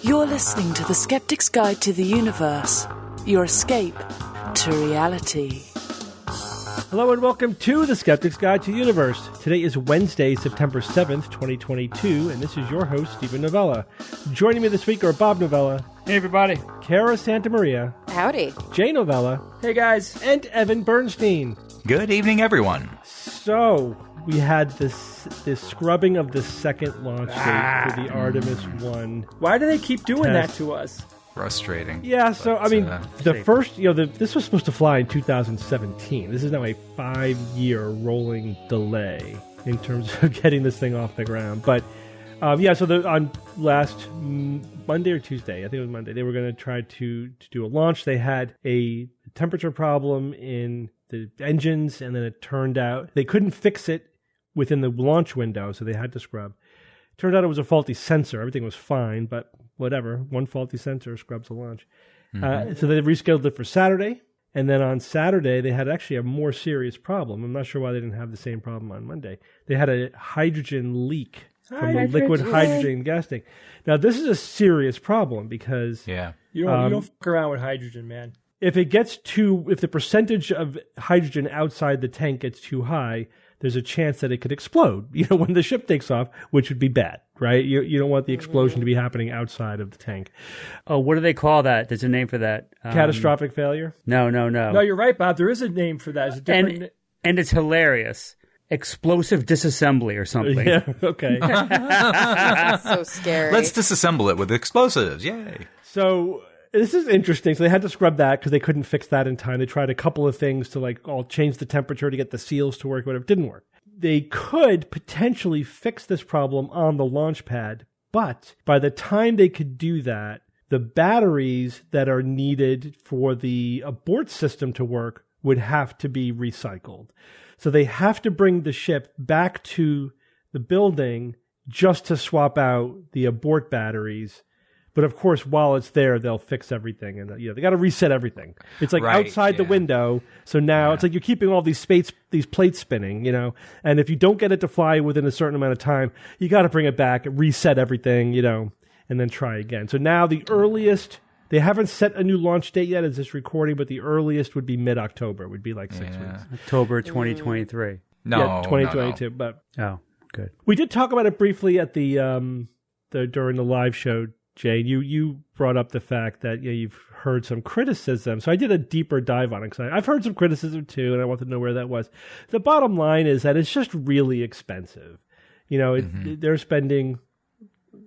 You're listening to The Skeptic's Guide to the Universe, your escape to reality. Hello and welcome to The Skeptic's Guide to the Universe. Today is Wednesday, September 7th, 2022, and this is your host, Stephen Novella. Joining me this week are Bob Novella. Hey, everybody. Kara Santamaria. Howdy. Jay Novella. Hey, guys. And Evan Bernstein. Good evening, everyone. So, we had this scrubbing of the second launch date for the Artemis I. Why do they keep doing test. that to us? Frustrating. Yeah, so, I mean, the safe. first, this was supposed to fly in 2017. This is now a 5-year rolling delay in terms of getting this thing off the ground. But, on last Monday or Tuesday, I think it was Monday, they were going to try to do a launch. They had a temperature problem in the engines, and then it turned out they couldn't fix it within the launch window, so they had to scrub. Turned out it was a faulty sensor. Everything was fine, but whatever. One faulty sensor scrubs the launch. So they rescheduled it for Saturday, and then on Saturday they had actually a more serious problem. I'm not sure why they didn't have the same problem on Monday. They had a hydrogen leak from the liquid hydrogen gas tank. Now, this is a serious problem because you don't fuck around with hydrogen, man. if the percentage of hydrogen outside the tank gets too high, there's a chance that it could explode, when the ship takes off, which would be bad, right? You don't want the explosion to be happening outside of the tank. Oh, what do they call that? There's a name for that. Catastrophic failure? No. No, you're right, Bob. There is a name for that. It's a different... And it's hilarious. Explosive disassembly or something. Yeah, okay. So scary. Let's disassemble it with explosives. Yay. So this is interesting. So they had to scrub that because they couldn't fix that in time. They tried a couple of things to all change the temperature to get the seals to work, whatever. It didn't work. They could potentially fix this problem on the launch pad, but by the time they could do that, the batteries that are needed for the abort system to work would have to be recycled. So they have to bring the ship back to the building just to swap out the abort batteries. But of course, while it's there, they'll fix everything, and they got to reset everything. It's like outside the window. So now it's like you're keeping all these plates spinning, And if you don't get it to fly within a certain amount of time, you got to bring it back, reset everything, and then try again. So now the earliest, they haven't set a new launch date yet as this recording, but the earliest would be mid-October. Would be like 6 weeks. October 2023. No, 2022. No. But good. We did talk about it briefly at the during the live show. Jay, you brought up the fact that you've heard some criticism. So I did a deeper dive on it because I've heard some criticism too, and I wanted to know where that was. The bottom line is that it's just really expensive. They're spending,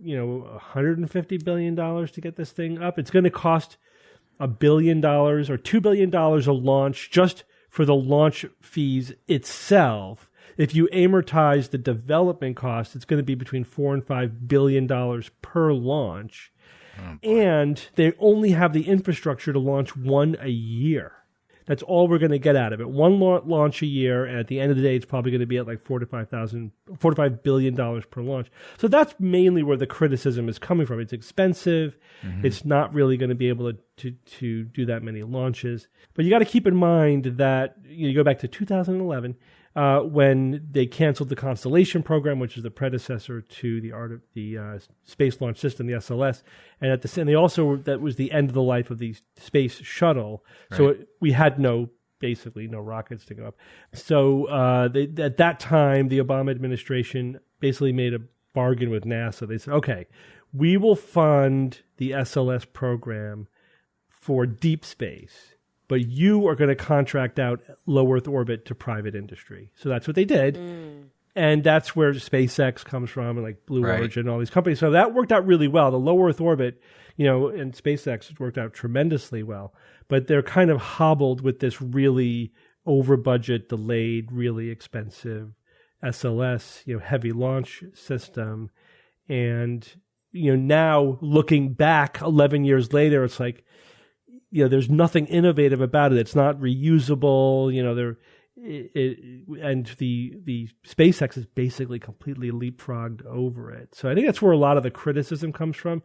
$150 billion to get this thing up. It's going to cost $1 billion or $2 billion a launch just for the launch fees itself. If you amortize the development cost, it's going to be between $4 and $5 billion per launch. And they only have the infrastructure to launch one a year. That's all we're going to get out of it. One launch a year, and at the end of the day, it's probably going to be at like $4 to $5 billion per launch. So that's mainly where the criticism is coming from. It's expensive. It's not really going to be able to do that many launches. But you got to keep in mind that you go back to 2011. When they canceled the Constellation program, which is the predecessor to the Space Launch System, the SLS, and that was the end of the life of the Space Shuttle. Right. So we had basically no rockets to go up. So at that time, the Obama administration basically made a bargain with NASA. They said, okay, we will fund the SLS program for deep space, but you are going to contract out low Earth orbit to private industry. So that's what they did. And that's where SpaceX comes from, and like Blue Origin and all these companies. So that worked out really well. The low Earth orbit, and SpaceX worked out tremendously well. But they're kind of hobbled with this really over budget, delayed, really expensive SLS, heavy launch system. And, now looking back 11 years later, it's like, there's nothing innovative about it. It's not reusable. And the SpaceX is basically completely leapfrogged over it. So I think that's where a lot of the criticism comes from.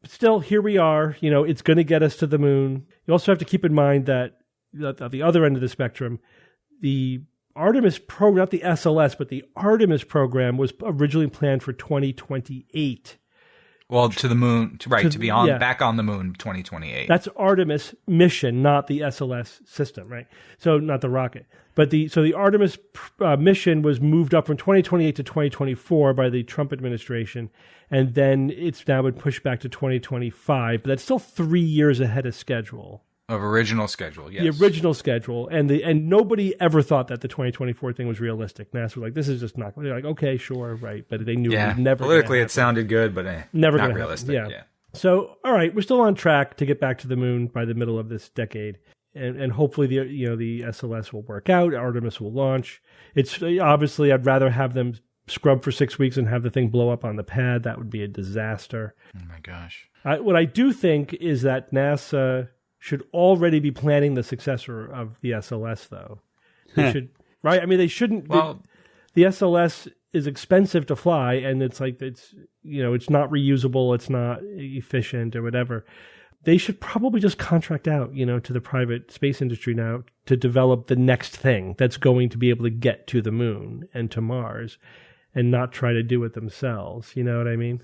But still, here we are. It's going to get us to the moon. You also have to keep in mind that at the other end of the spectrum, the Artemis program, not the SLS, but the Artemis program was originally planned for 2028. Well, to the moon, to be on yeah. back on the moon 2028. That's Artemis mission, not the SLS system, right? So not the rocket. But the Artemis mission was moved up from 2028 to 2024 by the Trump administration, and then it's now been pushed back to 2025. But that's still 3 years ahead of schedule. Of original schedule, yes. The original schedule, and nobody ever thought that the 2024 thing was realistic. NASA was like, "This is just not." They're like, "Okay, sure, right," but they knew it was never. Politically, it sounded good, but never not realistic. Yeah. So, all right, we're still on track to get back to the moon by the middle of this decade, and hopefully the SLS will work out. Artemis will launch. It's obviously I'd rather have them scrub for 6 weeks and have the thing blow up on the pad. That would be a disaster. Oh my gosh! What I do think is that NASA should already be planning the successor of the SLS, though. They should, right? I mean, they shouldn't. Well, the SLS is expensive to fly, and it's not reusable, it's not efficient, or whatever. They should probably just contract out, to the private space industry now to develop the next thing that's going to be able to get to the moon and to Mars, and not try to do it themselves. You know what I mean?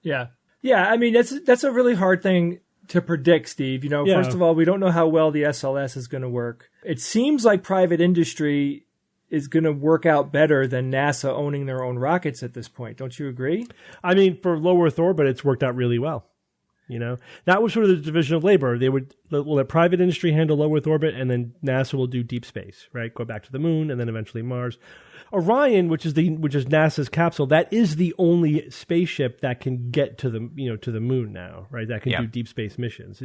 Yeah. I mean, that's a really hard thing to predict, Steve. First of all, we don't know how well the SLS is going to work. It seems like private industry is going to work out better than NASA owning their own rockets at this point. Don't you agree? I mean, for low Earth orbit, it's worked out really well. That was sort of the division of labor. They will let private industry handle low Earth orbit, and then NASA will do deep space, right? Go back to the moon, and then eventually Mars. Orion, which is NASA's capsule, that is the only spaceship that can get to the moon now, right? That can do deep space missions.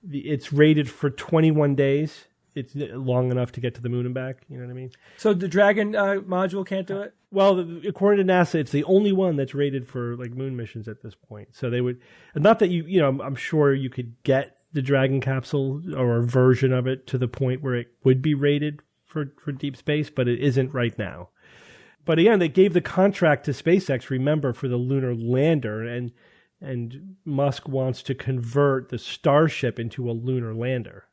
It's rated for 21 days. It's long enough to get to the moon and back. You know what I mean? So the Dragon module can't do it? Well, according to NASA, it's the only one that's rated for moon missions at this point. So they would, not that I'm sure you could get the Dragon capsule or a version of it to the point where it would be rated for deep space, but it isn't right now. But again, they gave the contract to SpaceX, remember, for the lunar lander, and Musk wants to convert the Starship into a lunar lander.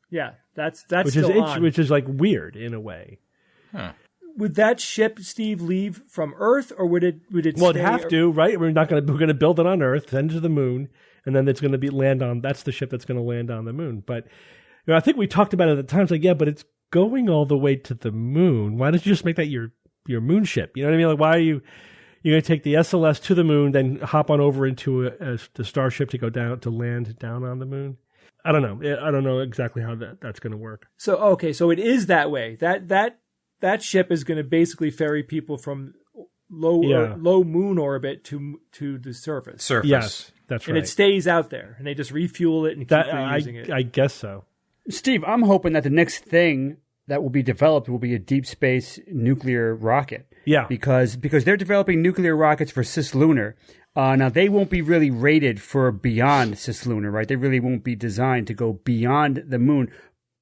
Yeah, that's which is weird in a way. Huh. Would that ship, Steve, leave from Earth, or would it? Well, it'd have to, right? We're going to build it on Earth, send it to the moon, and then it's going to land on. That's the ship that's going to land on the moon. But I think we talked about it at the time. It's but it's going all the way to the moon. Why don't you just make that your moon ship? You know what I mean? Why are you're going to take the SLS to the moon, then hop on over into the Starship to go down to land down on the moon? I don't know. I don't know exactly how that's going to work. So okay, so it is that way. That ship is going to basically ferry people from low moon orbit to the surface. Yes, that's right. And it stays out there, and they just refuel it and keep reusing it. I guess so. Steve, I'm hoping that the next thing that will be developed will be a deep space nuclear rocket. Yeah. Because they're developing nuclear rockets for cislunar. Now, they won't be really rated for beyond cislunar, right? They really won't be designed to go beyond the moon.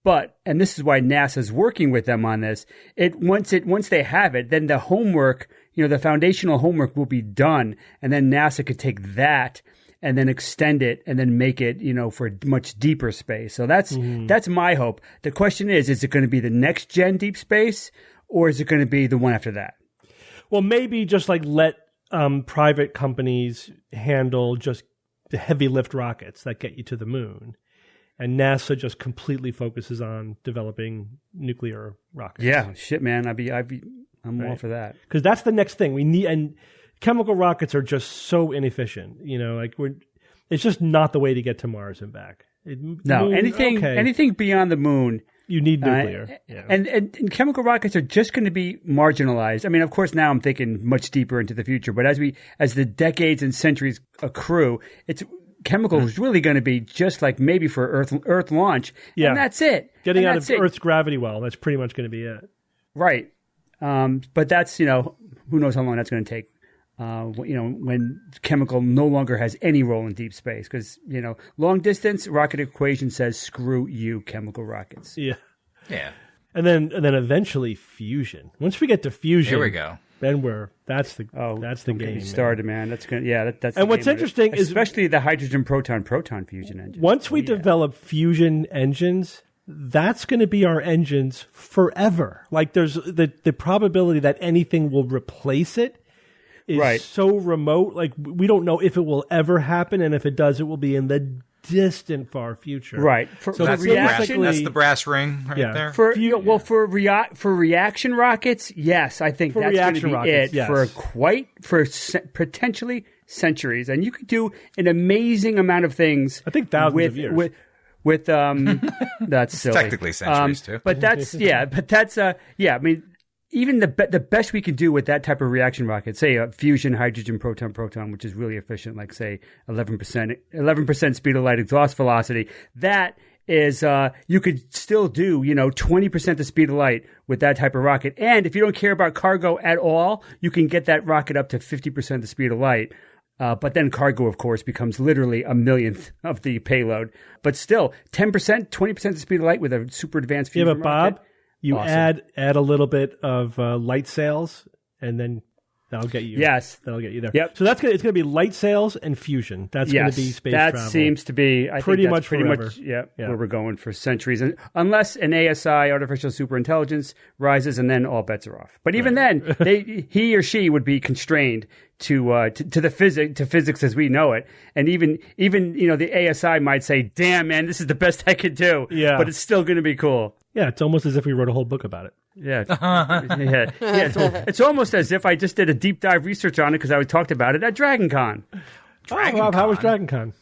But, and this is why NASA's working with them on this, once they have it, then the homework, the foundational homework will be done. And then NASA could take that and then extend it and then make it, for much deeper space. So that's my hope. The question is it going to be the next gen deep space, or is it going to be the one after that? Well, maybe just let private companies handle just the heavy lift rockets that get you to the moon, and NASA just completely focuses on developing nuclear rockets. Yeah, shit, man, I'm all for that, because that's the next thing we need. And chemical rockets are just so inefficient. It's just not the way to get to Mars and back. Anything beyond the moon. You need nuclear. And chemical rockets are just going to be marginalized. I mean, of course, now I'm thinking much deeper into the future, but as the decades and centuries accrue, chemical is really going to be just like maybe for Earth launch. Yeah. And that's it. Getting out of Earth's gravity well, that's pretty much going to be it. Right. But that's, who knows how long that's going to take. When chemical no longer has any role in deep space, because long distance rocket equation says screw you, chemical rockets. Yeah. And then eventually fusion. Once we get to fusion, here we go. Then that's the game started, man. That's good. Yeah, that's. And what's interesting is especially the hydrogen proton fusion engine. Once we develop fusion engines, that's going to be our engines forever. There's the probability that anything will replace it. is so remote. Like, we don't know if it will ever happen, and if it does, it will be in the distant far future. Right. So that's the brass ring right there. For reaction rockets, yes, I think that's going to be it for potentially centuries, and you could do an amazing amount of things. I think thousands of years. With that's silly. Technically centuries too. But that's I mean, even the best we can do with that type of reaction rocket, say a fusion hydrogen proton, which is really efficient, like say 11% speed of light exhaust velocity. That is, you could still do 20% the speed of light with that type of rocket. And if you don't care about cargo at all, you can get that rocket up to 50% the speed of light. But then cargo, of course, becomes literally a millionth of the payload. But still, 10%, 20% the speed of light with a super advanced fusion rocket. Bob, you awesome. add a little bit of light sails, and then that'll get you. Yes, that'll get you there. Yep. So it's gonna be light sails and fusion. That's gonna be space travel. That seems to be pretty much where we're going for centuries, and unless an ASI, artificial superintelligence, rises, and then all bets are off. But even then, he or she would be constrained to physics as we know it, and even the ASI might say, "Damn, man, this is the best I could do." Yeah, but it's still going to be cool. Yeah, it's almost as if we wrote a whole book about it. Yeah, it's almost as if I just did a deep dive research on it because I talked about it at DragonCon. Rob, how was DragonCon?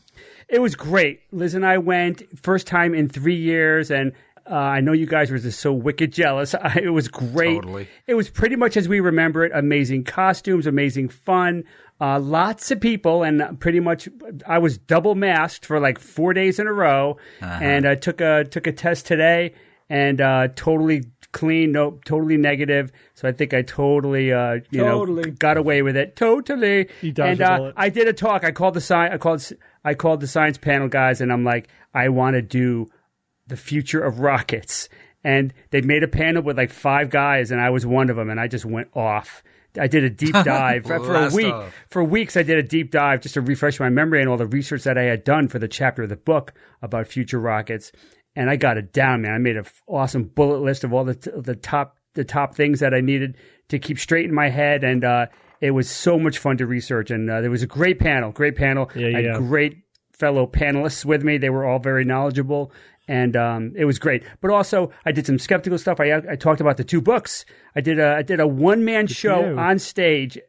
It was great. Liz and I went first time in 3 years, and I know you guys were just so wicked jealous. It was great. Totally. It was pretty much as we remember it. Amazing costumes, amazing fun, lots of people, and pretty much I was double masked for like 4 days in a row, and I took a test today, and totally clean, totally negative. So I think I totally got away with it. Totally. And I did a talk. I called the science panel guys, and I'm like, I want to do the future of rockets. And they made a panel with like 5 guys, and I was one of them, and I just went off. I did a deep dive for a week. For weeks, I did a deep dive just to refresh my memory and all the research that I had done for the chapter of the book about future rockets. And I got it down, man. I made an awesome bullet list of all the top things that I needed to keep straight in my head, and it was so much fun to research. And there was a great panel. I had great fellow panelists with me. They were all very knowledgeable, and it was great. But also, I did some skeptical stuff. I talked about the 2 books. I did a one-man show on stage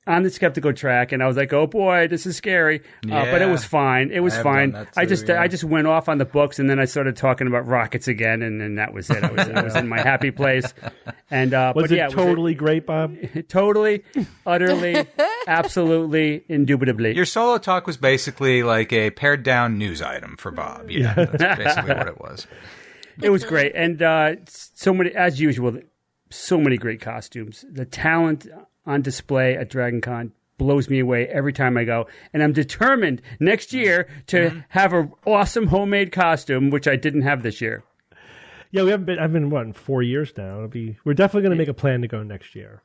on the skeptical track, and I was like, "Oh boy, this is scary," but it was fine. It was fine. I just went off on the books, and then I started talking about rockets again, and then that was it. I was in my happy place. And was it totally great, Bob? Totally, utterly, absolutely, indubitably. Your solo talk was basically like a pared down news item for Bob. Yeah, that's basically what it was. It was great, and so many, as usual, so many great costumes. The talent on display at DragonCon blows me away every time I go. And I'm determined next year to have an awesome homemade costume, which I didn't have this year. Yeah, I've been 4 years now. We're definitely going to make a plan to go next year.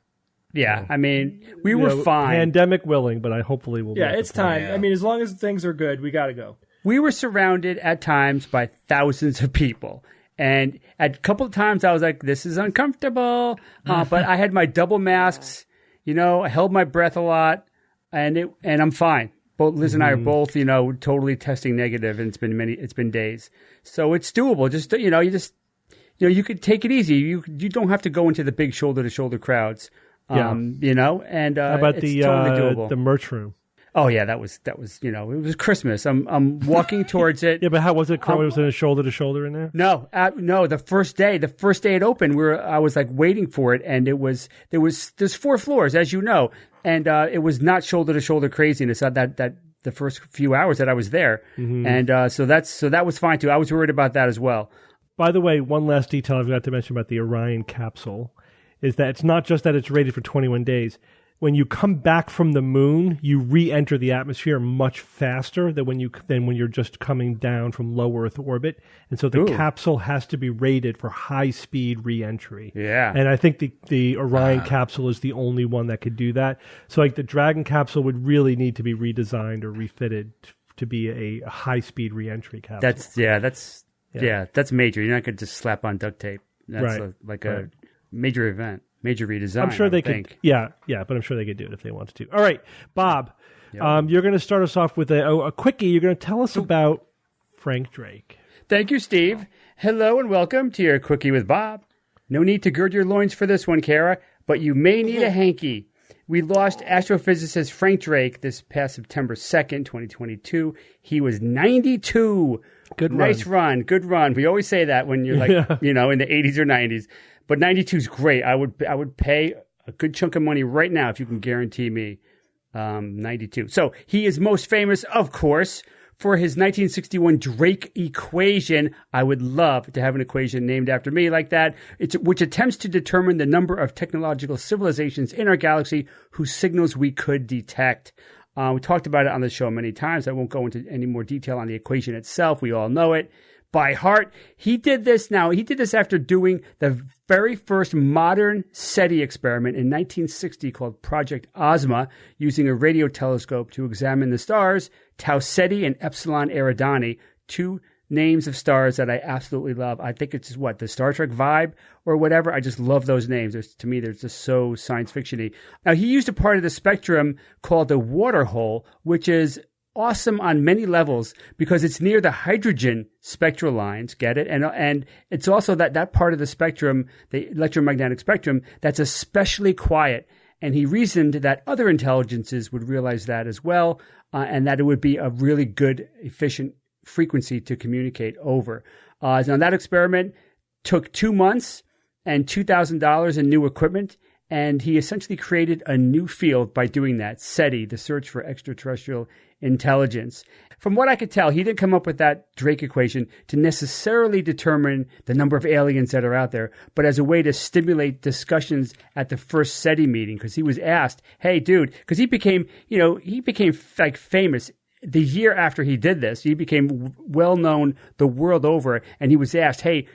Yeah, I mean, we were fine. Pandemic willing, but I hopefully will. Yeah, it's time. Yeah. I mean, as long as things are good, we got to go. We were surrounded at times by thousands of people. And at a couple of times I was like, this is uncomfortable. But I had my double masks. I held my breath a lot, and I'm fine. Both Liz and I are both, totally testing negative, and it's been days. So it's doable. Just you could take it easy. You don't have to go into the big shoulder to shoulder crowds. And how about it's totally doable. The merch room? Oh yeah, that was it was Christmas. I'm walking towards it. Yeah, but how was it? Was it a shoulder to shoulder in there? No. The first day it opened, I was like waiting for it, and there's 4 floors, as you know, and it was not shoulder to shoulder craziness. That the first few hours that I was there, and so that was fine too. I was worried about that as well. By the way, one last detail I forgot to mention about the Orion capsule is that it's not just that it's rated for 21 days. When you come back from the moon, you re-enter the atmosphere much faster than when you're just coming down from low Earth orbit. And so the capsule has to be rated for high-speed re-entry. Yeah. And I think the Orion capsule is the only one that could do that. So like the Dragon capsule would really need to be redesigned or refitted to be a high-speed re-entry capsule. That's major. You're not going to just slap on duct tape. That's a major event. major redesign. I'm sure they think. could. Yeah, but I'm sure they could do it if they wanted to. All right, Bob, you're going to start us off with a quickie. You're going to tell us about Frank Drake. Thank you, Steve. Hello and welcome to your Quickie with Bob. No need to gird your loins for this one, Kara, but you may need a hanky. We lost astrophysicist Frank Drake this past September 2nd, 2022. He was 92. Nice run. Good run. We always say that when you're like, in the 80s or 90s. But 92 is great. I would pay a good chunk of money right now if you can guarantee me 92. So he is most famous, of course, for his 1961 Drake equation. I would love to have an equation named after me like that, which attempts to determine the number of technological civilizations in our galaxy whose signals we could detect. We talked about it on the show many times. I won't go into any more detail on the equation itself. We all know it by heart. He did this after doing the very first modern SETI experiment in 1960 called Project Ozma, using a radio telescope to examine the stars Tau Ceti and Epsilon Eridani, two names of stars that I absolutely love. I think it's the Star Trek vibe or whatever. I just love those names. To me, they're just so science fiction-y. Now, he used a part of the spectrum called the water hole, which is awesome on many levels because it's near the hydrogen spectral lines. Get it? And it's also that part of the spectrum, the electromagnetic spectrum, that's especially quiet. And he reasoned that other intelligences would realize that as well, and that it would be a really good, efficient frequency to communicate over. Now, that experiment took 2 months and $2,000 in new equipment, and he essentially created a new field by doing that, SETI, the search for extraterrestrial intelligence. From what I could tell, he didn't come up with that Drake equation to necessarily determine the number of aliens that are out there, but as a way to stimulate discussions at the first SETI meeting, because he was asked, hey, dude, because he became like famous. The year after he did this, he became well known the world over, and he was asked, "Hey,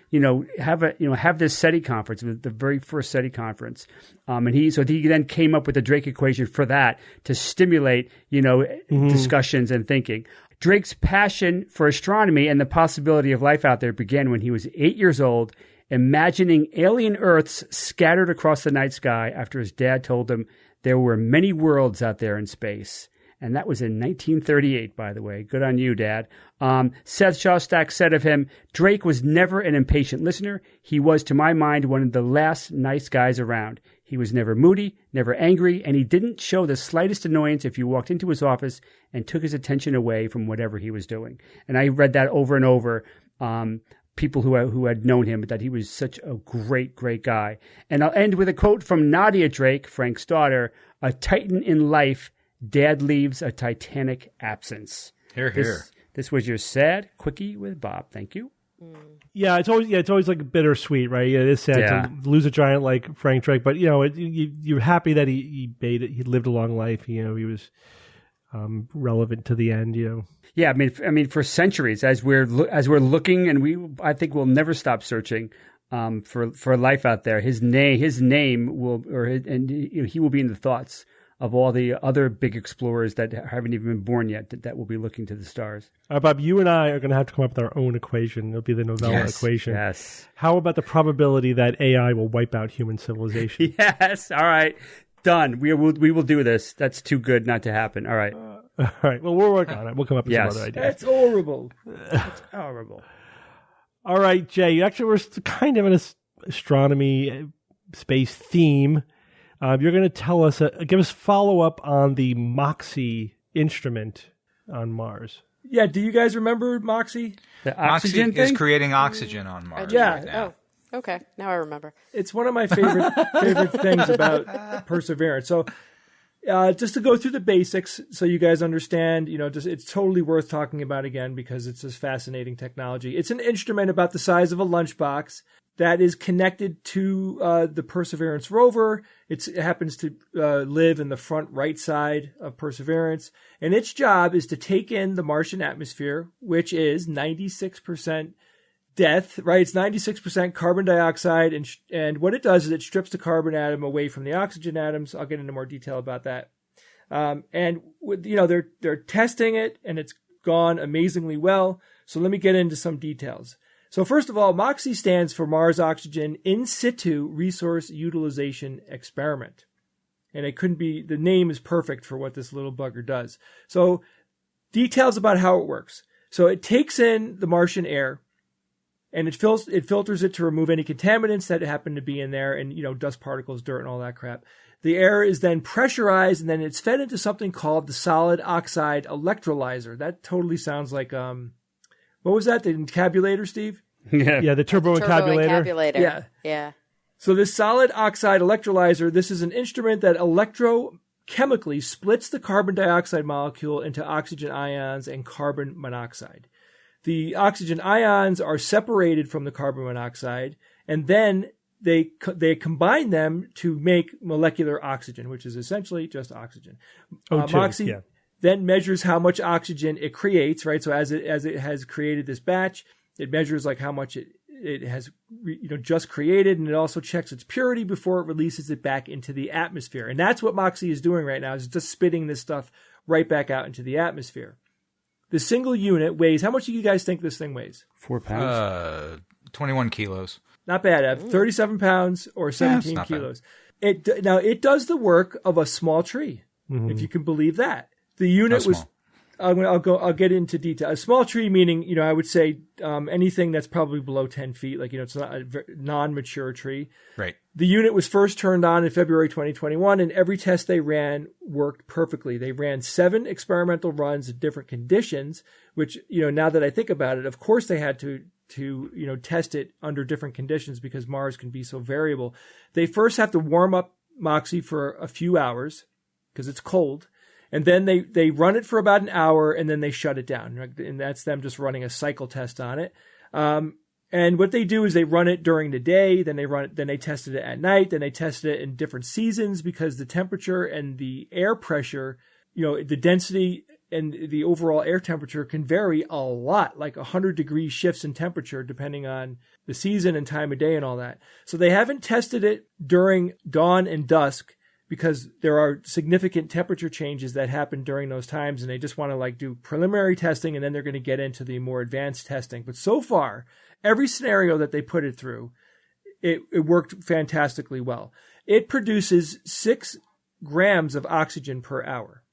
have this SETI conference, the very first SETI conference." And he then came up with the Drake equation for that to stimulate, discussions and thinking. Drake's passion for astronomy and the possibility of life out there began when he was 8 years old, imagining alien Earths scattered across the night sky after his dad told him there were many worlds out there in space. And that was in 1938, by the way. Good on you, Dad. Seth Shostak said of him, Drake was never an impatient listener. He was, to my mind, one of the last nice guys around. He was never moody, never angry, and he didn't show the slightest annoyance if you walked into his office and took his attention away from whatever he was doing. And I read that over and over. People who had known him, that he was such a great, great guy. And I'll end with a quote from Nadia Drake, Frank's daughter, "A titan in life, Dad leaves a titanic absence." Hear, hear. This was your sad Quickie with Bob. Thank you. Yeah, it's always like bittersweet, right? Yeah, it is sad to lose a giant like Frank Drake, but you're happy that he made it. He lived a long life. He was relevant to the end. Yeah, I mean, for centuries, as we're looking, and I think we'll never stop searching for life out there. His name will, he will be in the thoughts of all the other big explorers that haven't even been born yet that will be looking to the stars. Bob, you and I are going to have to come up with our own equation. It'll be the novella equation. Yes. How about the probability that AI will wipe out human civilization? Yes. All right. Done. We will do this. That's too good not to happen. All right. All right. Well, we'll work on it. We'll come up with some other ideas. That's horrible. That's horrible. All right, Jay. Actually, we're kind of in an astronomy space theme. You're going to tell us, give us follow-up on the MOXIE instrument on Mars. Yeah, do you guys remember MOXIE? The oxygen MOXIE thing? is creating oxygen on Mars. Yeah. Right now. Oh, okay. Now I remember. It's one of my favorite things about Perseverance. So just to go through the basics so you guys understand, it's totally worth talking about again because it's this fascinating technology. It's an instrument about the size of a lunchbox that is connected to the Perseverance rover. It happens to live in the front right side of Perseverance. And its job is to take in the Martian atmosphere, which is 96% death, right? It's 96% carbon dioxide. And what it does is it strips the carbon atom away from the oxygen atoms. I'll get into more detail about that. And they're testing it, and it's gone amazingly well. So let me get into some details. So first of all, MOXIE stands for Mars Oxygen In Situ Resource Utilization Experiment. And it couldn't be, the name is perfect for what this little bugger does. So details about how it works. So it takes in the Martian air and it filters it to remove any contaminants that happen to be in there and, dust particles, dirt, and all that crap. The air is then pressurized and then it's fed into something called the solid oxide electrolyzer. That totally sounds like, what was that? The encabulator, Steve? Yeah, the turbo encabulator. Yeah. So this solid oxide electrolyzer, this is an instrument that electrochemically splits the carbon dioxide molecule into oxygen ions and carbon monoxide. The oxygen ions are separated from the carbon monoxide, and then they combine them to make molecular oxygen, which is essentially just oxygen. MOXIE then measures how much oxygen it creates, right? So as it has created this batch, it measures like how much it has just created, and it also checks its purity before it releases it back into the atmosphere. And that's what MOXIE is doing right now, is just spitting this stuff right back out into the atmosphere. The single unit weighs, how much do you guys think this thing weighs? 4 pounds. 21 kilos. Not bad. 37 pounds or 17 kilos. Now, it does the work of a small tree, if you can believe that. The unit was... I'll get into detail. A small tree meaning, I would say anything that's probably below 10 feet, like, it's not a non-mature tree. Right. The unit was first turned on in February 2021, and every test they ran worked perfectly. They ran 7 experimental runs in different conditions, which, now that I think about it, of course they had to test it under different conditions because Mars can be so variable. They first have to warm up MOXIE for a few hours because it's cold. And then they run it for about an hour and then they shut it down. And that's them just running a cycle test on it. And what they do is they run it during the day, then they tested it at night, then they tested it in different seasons because the temperature and the air pressure, the density and the overall air temperature can vary a lot, like 100-degree shifts in temperature depending on the season and time of day and all that. So they haven't tested it during dawn and dusk, because there are significant temperature changes that happen during those times, and they just want to do preliminary testing, and then they're going to get into the more advanced testing. But so far, every scenario that they put it through, it worked fantastically well. It produces 6 grams of oxygen per hour.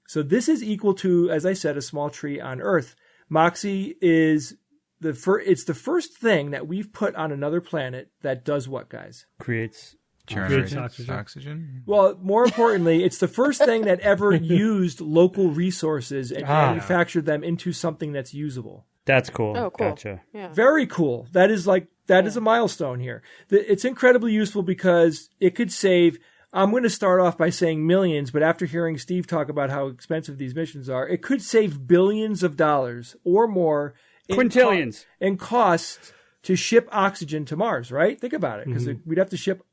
So this is equal to, as I said, a small tree on Earth. MOXIE is it's the first thing that we've put on another planet that does what, guys? Creates oxygen. Well, more importantly, it's the first thing that ever used local resources and manufactured them into something that's usable. That's cool. Oh, cool. Gotcha. Yeah. Very cool. That is is a milestone here. It's incredibly useful because it could save, I'm going to start off by saying millions, but after hearing Steve talk about how expensive these missions are, it could save billions of dollars or more quintillions in costs to ship oxygen to Mars, right? Think about it, because we'd have to ship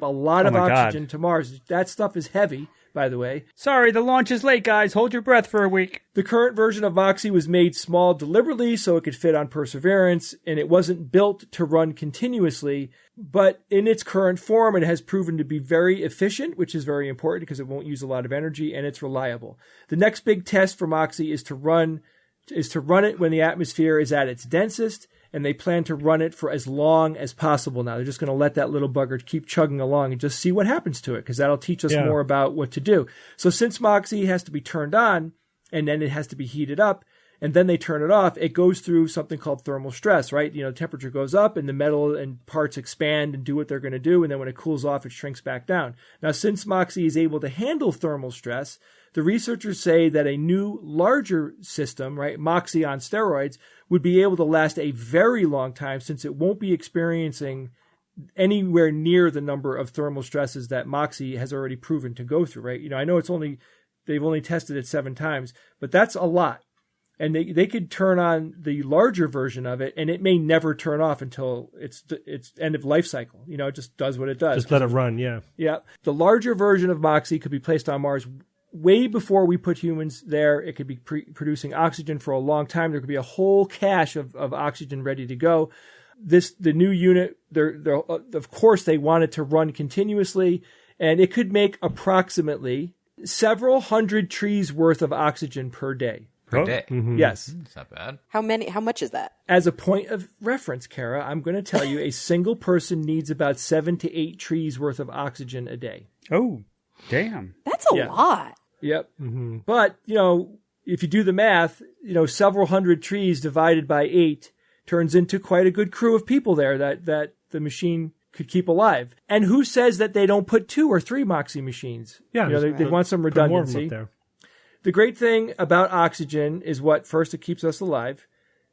a lot of oxygen to Mars. That stuff is heavy, by the way. Sorry, the launch is late, guys. Hold your breath for a week. The current version of MOXIE was made small deliberately so it could fit on Perseverance, and it wasn't built to run continuously. But in its current form, it has proven to be very efficient, which is very important because it won't use a lot of energy, and it's reliable. The next big test for MOXIE is to run it when the atmosphere is at its densest, and they plan to run it for as long as possible now. They're just going to let that little bugger keep chugging along and just see what happens to it, because that'll teach us more about what to do. So since MOXIE has to be turned on, and then it has to be heated up, and then they turn it off, it goes through something called thermal stress, right? Temperature goes up, and the metal and parts expand and do what they're going to do, and then when it cools off, it shrinks back down. Now, since MOXIE is able to handle thermal stress, the researchers say that a new, larger system, right, MOXIE on steroids, would be able to last a very long time since it won't be experiencing anywhere near the number of thermal stresses that MOXIE has already proven to go through, right? I know they've only tested it 7 times, but that's a lot. And they could turn on the larger version of it, and it may never turn off until its end of life cycle. It just does what it does. Just let it run, yeah. Yeah. The larger version of MOXIE could be placed on Mars way before we put humans there. It could be producing oxygen for a long time. There could be a whole cache of oxygen ready to go. The new unit, of course, they want it to run continuously, and it could make approximately several hundred trees worth of oxygen per day. per day. Mm-hmm. Yes. It's not bad. How much is that? As a point of reference, Kara, I'm going to tell you a single person needs about 7 to 8 trees worth of oxygen a day. Oh, damn. That's a lot. Yep. Mm-hmm. But, if you do the math, several hundred trees divided by 8 turns into quite a good crew of people there that the machine could keep alive. And who says that they don't put 2 or 3 MOXIE machines? Yeah, they want some redundancy. There. The great thing about oxygen is first, it keeps us alive.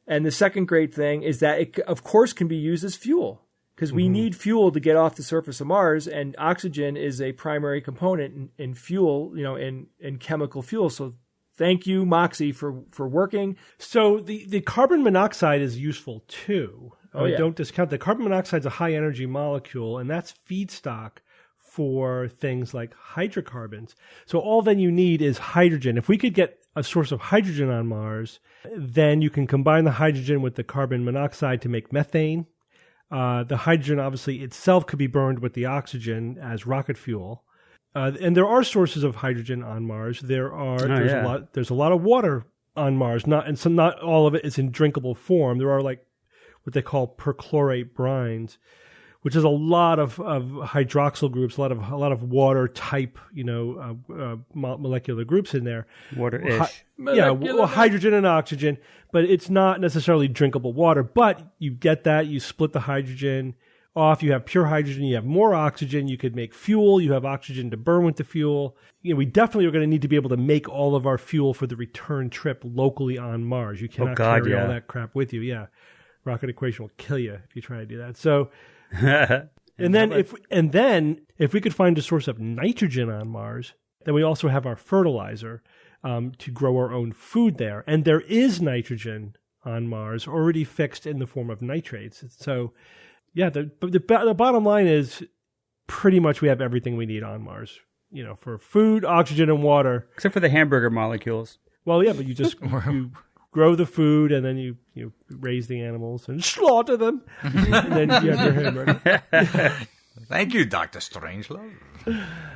And the second great thing is that it, of course, can be used as fuel. Because we need fuel to get off the surface of Mars, and oxygen is a primary component in fuel, in chemical fuel. So thank you, MOXIE, for working. So the carbon monoxide is useful too. Don't discount that. Carbon monoxide is a high energy molecule, and that's feedstock for things like hydrocarbons. So all then you need is hydrogen. If we could get a source of hydrogen on Mars, then you can combine the hydrogen with the carbon monoxide to make methane. The hydrogen obviously itself could be burned with the oxygen as rocket fuel. And there are sources of hydrogen on Mars. There's a lot of water on Mars. Not all of it is in drinkable form. There are like what they call perchlorate brines, which is a lot of hydroxyl groups, a lot of water type, molecular groups in there. Water-ish. Hydrogen and oxygen, but it's not necessarily drinkable water. But you get that, you split the hydrogen off, you have pure hydrogen, you have more oxygen, you could make fuel, you have oxygen to burn with the fuel. We definitely are going to need to be able to make all of our fuel for the return trip locally on Mars. You cannot carry all that crap with you. Yeah. Rocket equation will kill you if you try to do that. So, and then if we could find a source of nitrogen on Mars, then we also have our fertilizer to grow our own food there. And there is nitrogen on Mars already fixed in the form of nitrates. So, yeah, the bottom line is pretty much we have everything we need on Mars. For food, oxygen, and water, except for the hamburger molecules. Well, yeah, but you just you grow the food, and then you raise the animals and slaughter them, and then you have your hamburger. Thank you, Dr. Strangelove.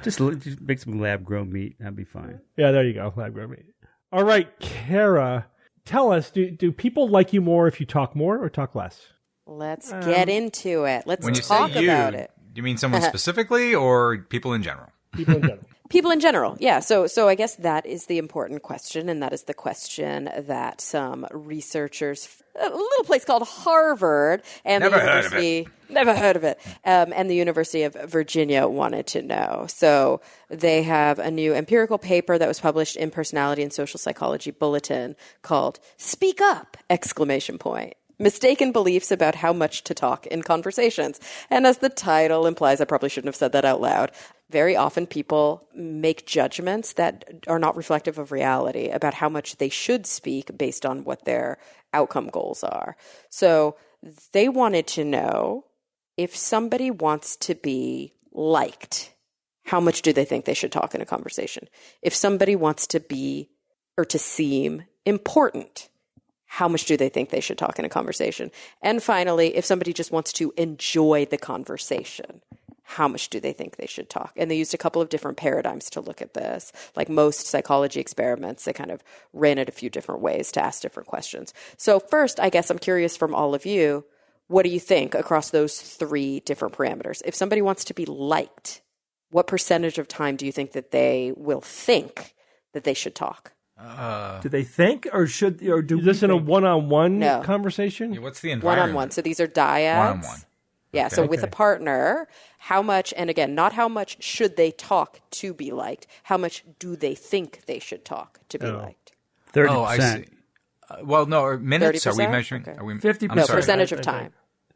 Just make some lab-grown meat. That'd be fine. Yeah, there you go, lab-grown meat. All right, Kara, tell us, do people like you more if you talk more or talk less? Let's get into it. Let's when you talk say about it. Do you mean someone specifically or people in general? People in general. People in general, yeah. So I guess that is the important question, and that is the question that some researchers, a little place called Harvard, and never the University, never heard of it, and the University of Virginia wanted to know. So they have a new empirical paper that was published in Personality and Social Psychology Bulletin called "Speak Up!" Mistaken beliefs about how much to talk in conversations. And as the title implies, I probably shouldn't have said that out loud. Very often people make judgments that are not reflective of reality about how much they should speak based on what their outcome goals are. So they wanted to know if somebody wants to be liked, how much do they think they should talk in a conversation? If somebody wants to be or to seem important, how much do they think they should talk in a conversation? And finally, if somebody just wants to enjoy the conversation, how much do they think they should talk? And they used a couple of different paradigms to look at this. Like most psychology experiments, they kind of ran it a few different ways to ask different questions. So first, I guess I'm curious from all of you, what do you think across those 3 different parameters? If somebody wants to be liked, what percentage of time do you think that they will think that they should talk? Do they think, or do is this in a one-on-one No. conversation? Yeah, what's the environment? One-on-one. So these are dyads. One-on-one. Yeah, Okay. so with a partner, how much, and again, not how much should they talk to be liked, how much do they think they should talk to be liked? 30%. Oh, I see. Well, no, minutes, are we 30%? measuring? Okay. Are we, 50%. I'm No, sorry. percentage of time.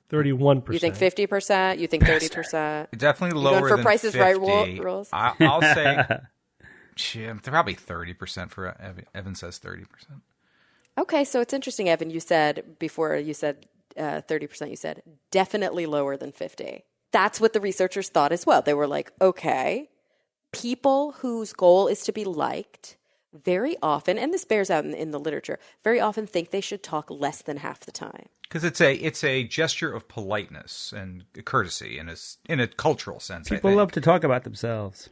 31%. You think 50%? You think 30%? Definitely You lower going for than Price is 50. Right rules? I'll say probably 30% for Evan says 30%. Okay, so it's interesting, Evan. You said before you said 30%, you said definitely lower than 50. That's what the researchers thought as well. They were like, okay, people whose goal is to be liked very often, and this bears out in the literature, very often think they should talk less than half the time. Because it's a gesture of politeness and courtesy in a cultural sense. People love to talk about themselves.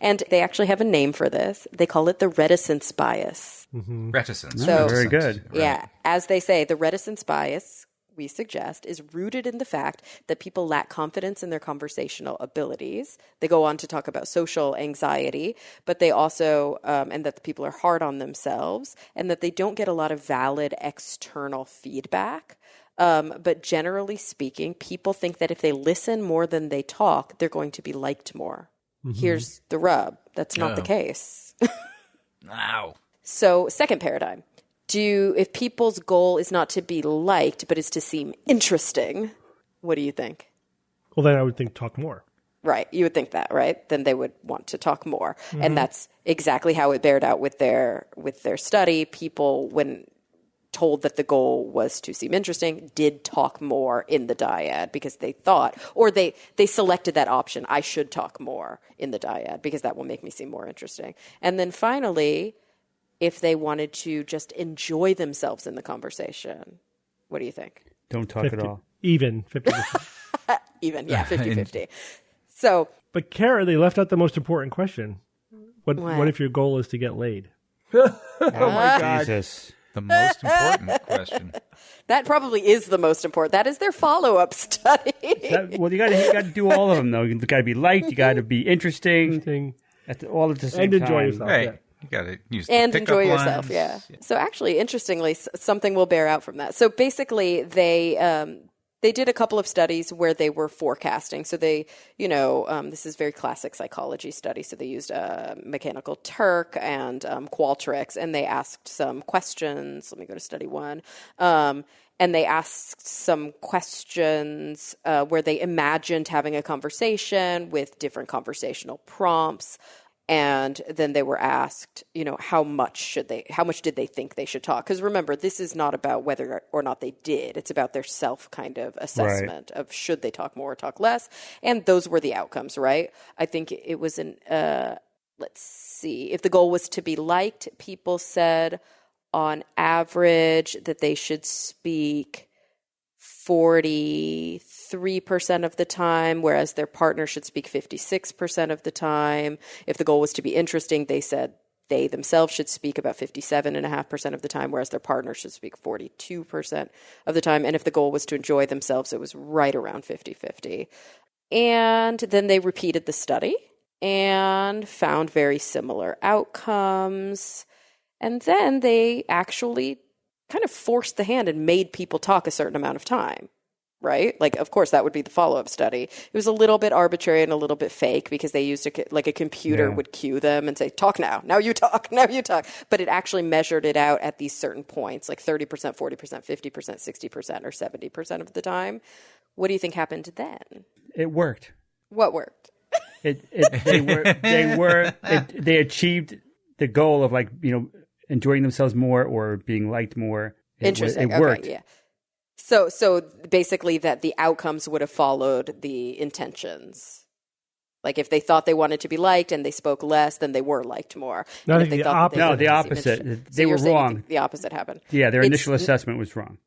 And they actually have a name for this. They call it the reticence bias. Reticence. So- Very good. Right. Yeah. As they say, the reticence bias, we suggest, is rooted in the fact that people lack confidence in their conversational abilities. They go on to talk about social anxiety, but they also, and that the people are hard on themselves, and that they don't get a lot of valid external feedback. But generally speaking, people think that if they listen more than they talk, they're going to be liked more. Here's the rub. That's not the case. Ow. So, second paradigm. If people's goal is not to be liked, but is to seem interesting, what do you think? Well, then I would think talk more. Right. You would think that, right? Then they would want to talk more. And that's exactly how it bared out with their study. People, when told that the goal was to seem interesting, did talk more in the dyad because they thought, or they selected that option, I should talk more in the dyad because that will make me seem more interesting. And then finally, if they wanted to just enjoy themselves in the conversation, what do you think? Don't talk at all. Even 50%. Even, yeah, 50-50. So, But Kara, they left out the most important question. What if your goal is to get laid? Oh my God. Jesus. The most important question. that probably is the most important. That is their follow-up study. Well, you got to do all of them, though. You got to be liked. You got to be interesting. Thing. All at the same And enjoy time. yourself. Right. Yeah. You got to use the And pickup enjoy yourself, lines. yeah. So actually, interestingly, something will bear out from that. So basically, they did a couple of studies where they were forecasting. So they, this is very classic psychology study. So they used Mechanical Turk and Qualtrics, and they asked some questions. Let me go to study one. And they asked some questions where they imagined having a conversation with different conversational prompts. And then they were asked, how much did they think they should talk? Because remember, this is not about whether or not they did. It's about their self kind of assessment of should they talk more or talk less. And those were the outcomes, right? I think it was let's see, if the goal was to be liked, people said on average that they should speak 43% of the time, whereas their partner should speak 56% of the time. If the goal was to be interesting, they said they themselves should speak about 57.5% of the time, whereas their partner should speak 42% of the time. And if the goal was to enjoy themselves, it was right around 50-50. And then they repeated the study and found very similar outcomes. And then they actually kind of forced the hand and made people talk a certain amount of time, right? Like, of course, that would be the follow-up study. It was a little bit arbitrary and a little bit fake because they used a computer would cue them and say, talk now. Now you talk. Now you talk. But it actually measured it out at these certain points, like 30%, 40%, 50%, 60%, or 70% of the time. What do you think happened then? It worked. What worked? They achieved the goal of enjoying themselves more or being liked more. Interesting. It worked. Okay, yeah. So basically that the outcomes would have followed the intentions. Like if they thought they wanted to be liked and they spoke less, then they were liked more. No, And I if think they the thought that opposite. No, the wanted to seem opposite. interesting- They so you're were saying you wrong. think the opposite happened. Yeah, their It's- initial assessment was wrong.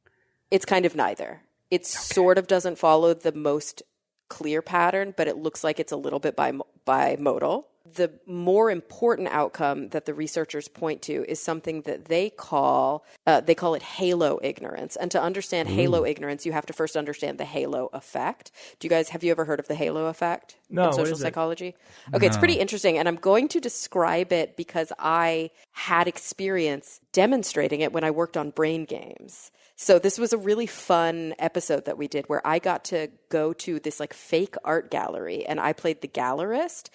It's kind of neither. It sort of doesn't follow the most clear pattern, but it looks like it's a little bit bimodal. The more important outcome that the researchers point to is something that they call it halo ignorance. And to understand halo ignorance, you have to first understand the halo effect. Have you ever heard of the halo effect No, in what social is it? psychology? Okay, it's pretty interesting. And I'm going to describe it because I had experience demonstrating it when I worked on brain games. So this was a really fun episode that we did where I got to go to this fake art gallery and I played the gallerist.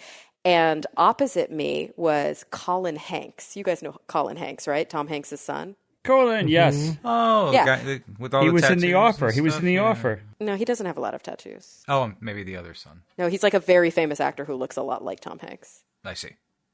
And opposite me was Colin Hanks. You guys know Colin Hanks, right? Tom Hanks' son. Colin, yes. Oh, Yeah. the guy with all He the was in tattoos the and offer. He was stuff? in the Yeah. offer. No, he doesn't have a lot of tattoos. Oh, maybe the other son. No, he's like a very famous actor who looks a lot like Tom Hanks. I see.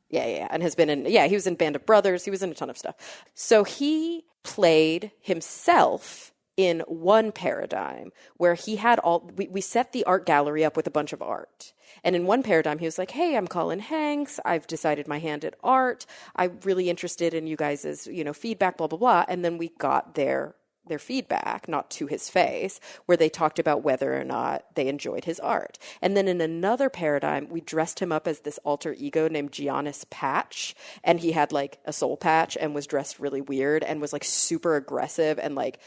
Yeah. And has been he was in Band of Brothers. He was in a ton of stuff. So he played himself in one paradigm where he had we set the art gallery up with a bunch of art. And in one paradigm, he was like, hey, I'm Colin Hanks. I've decided my hand at art. I'm really interested in you guys' feedback, blah, blah, blah. And then we got there their feedback, not to his face, where they talked about whether or not they enjoyed his art. And then in another paradigm, we dressed him up as this alter ego named Giannis Patch, and he had like a soul patch and was dressed really weird and was like super aggressive and like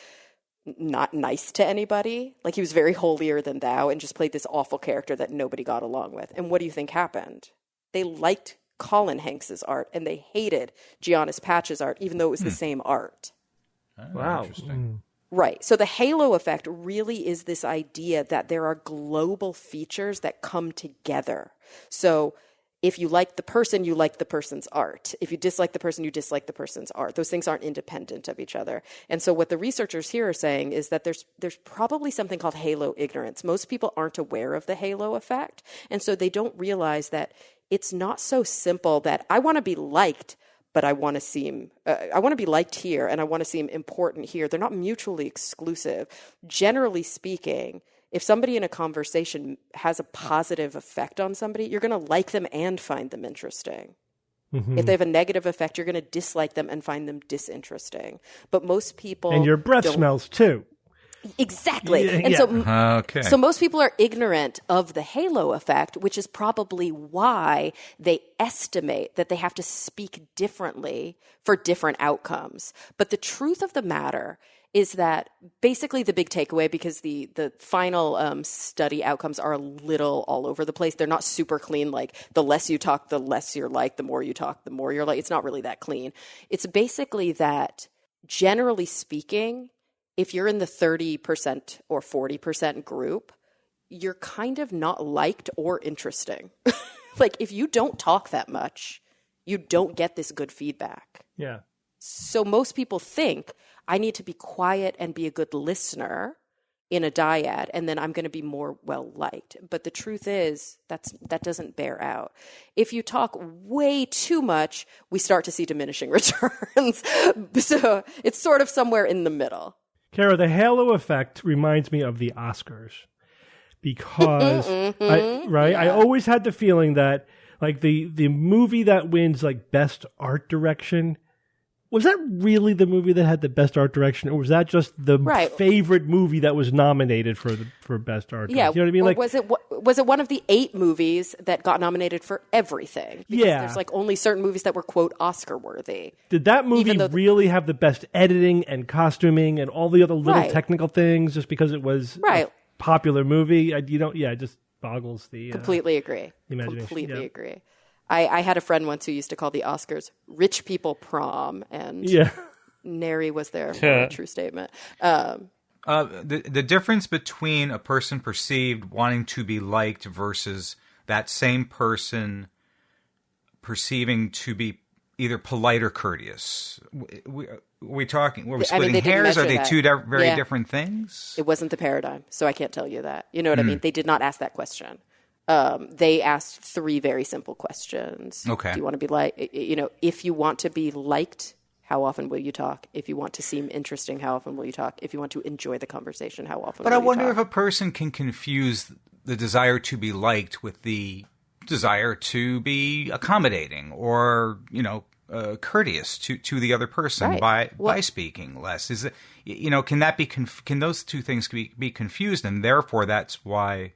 not nice to anybody. Like he was very holier than thou and just played this awful character that nobody got along with. And what do you think happened? They liked Colin Hanks's art and they hated Giannis Patch's art, even though it was the same art. Wow. Interesting. Right. So the halo effect really is this idea that there are global features that come together. So if you like the person, you like the person's art. If you dislike the person, you dislike the person's art. Those things aren't independent of each other. And so what the researchers here are saying is that there's probably something called halo ignorance. Most people aren't aware of the halo effect. And so they don't realize that it's not so simple that I want to be liked, but I want to be liked here and I want to seem important here. They're not mutually exclusive. Generally speaking, if somebody in a conversation has a positive effect on somebody, you're going to like them and find them interesting. Mm-hmm. If they have a negative effect, you're going to dislike them and find them disinteresting. But most people... And your breath smells too. Exactly. Yeah, and so most people are ignorant of the halo effect, which is probably why they estimate that they have to speak differently for different outcomes. But the truth of the matter is that basically the big takeaway, because the final study outcomes are a little all over the place. They're not super clean. Like the less you talk, the less you're like. The more you talk, the more you're like. It's not really that clean. It's basically that, generally speaking, if you're in the 30% or 40% group, you're kind of not liked or interesting. Like if you don't talk that much, you don't get this good feedback. Yeah. So most people think I need to be quiet and be a good listener in a dyad, and then I'm going to be more well-liked. But the truth is that doesn't bear out. If you talk way too much, we start to see diminishing returns. So it's sort of somewhere in the middle. Kara, the halo effect reminds me of the Oscars because, I always had the feeling that like the movie that wins like best art direction, was that really the movie that had the best art direction, or was that just the favorite movie that was nominated for best art direction? Yeah, you know what I mean? Like, was it one of the 8 movies that got nominated for everything? Because there's like only certain movies that were, quote, Oscar worthy. Did that movie really have the best editing and costuming and all the other little technical things just because it was a popular movie? It just boggles the completely agree. Imagination. Completely agree. I had a friend once who used to call the Oscars rich people prom, and nary was there a true statement. The difference between a person perceived wanting to be liked versus that same person perceiving to be either polite or courteous. We're splitting hairs? Are they two very different things? It wasn't the paradigm, so I can't tell you that. You know what I mean? They did not ask that question. They asked 3 very simple questions. Okay. Do you want to be like, if you want to be liked, how often will you talk? If you want to seem interesting, how often will you talk? If you want to enjoy the conversation, how often will you talk? But I wonder if a person can confuse the desire to be liked with the desire to be accommodating or, courteous to the other person by speaking less. Is it, can those two things be confused? And therefore that's why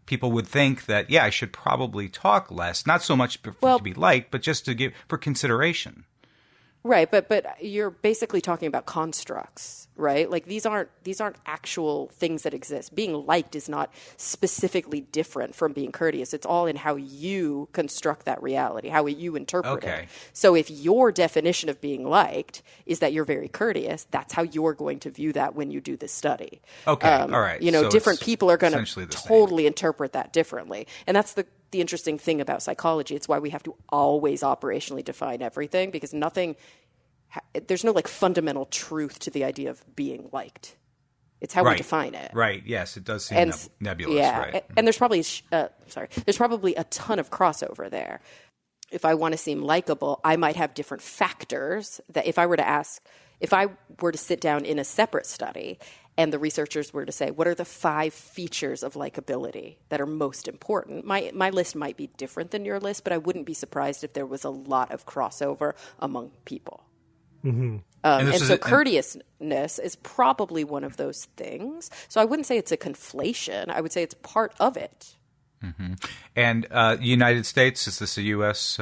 people would think that, I should probably talk less, not so much to be liked, but just to give for consideration. Right, but you're basically talking about constructs, right? Like these aren't actual things that exist. Being liked is not specifically different from being courteous. It's all in how you construct that reality, how you interpret it. So if your definition of being liked is that you're very courteous, that's how you're going to view that when you do this study. Okay, all right. So different people are going to totally interpret that differently. And that's the interesting thing about psychology. It's why we have to always operationally define everything, because there's no like fundamental truth to the idea of being liked. It's how we define it. Right. Yes, it does seem nebulous. Yeah. Right. And there's probably a ton of crossover there. If I want to seem likable, I might have different factors that if I were to sit down in a separate study and the researchers were to say, what are the 5 features of likability that are most important? My list might be different than your list, but I wouldn't be surprised if there was a lot of crossover among people. And so courteousness is probably one of those things. So I wouldn't say it's a conflation. I would say it's part of it. Mm-hmm. And United States, is this a U.S.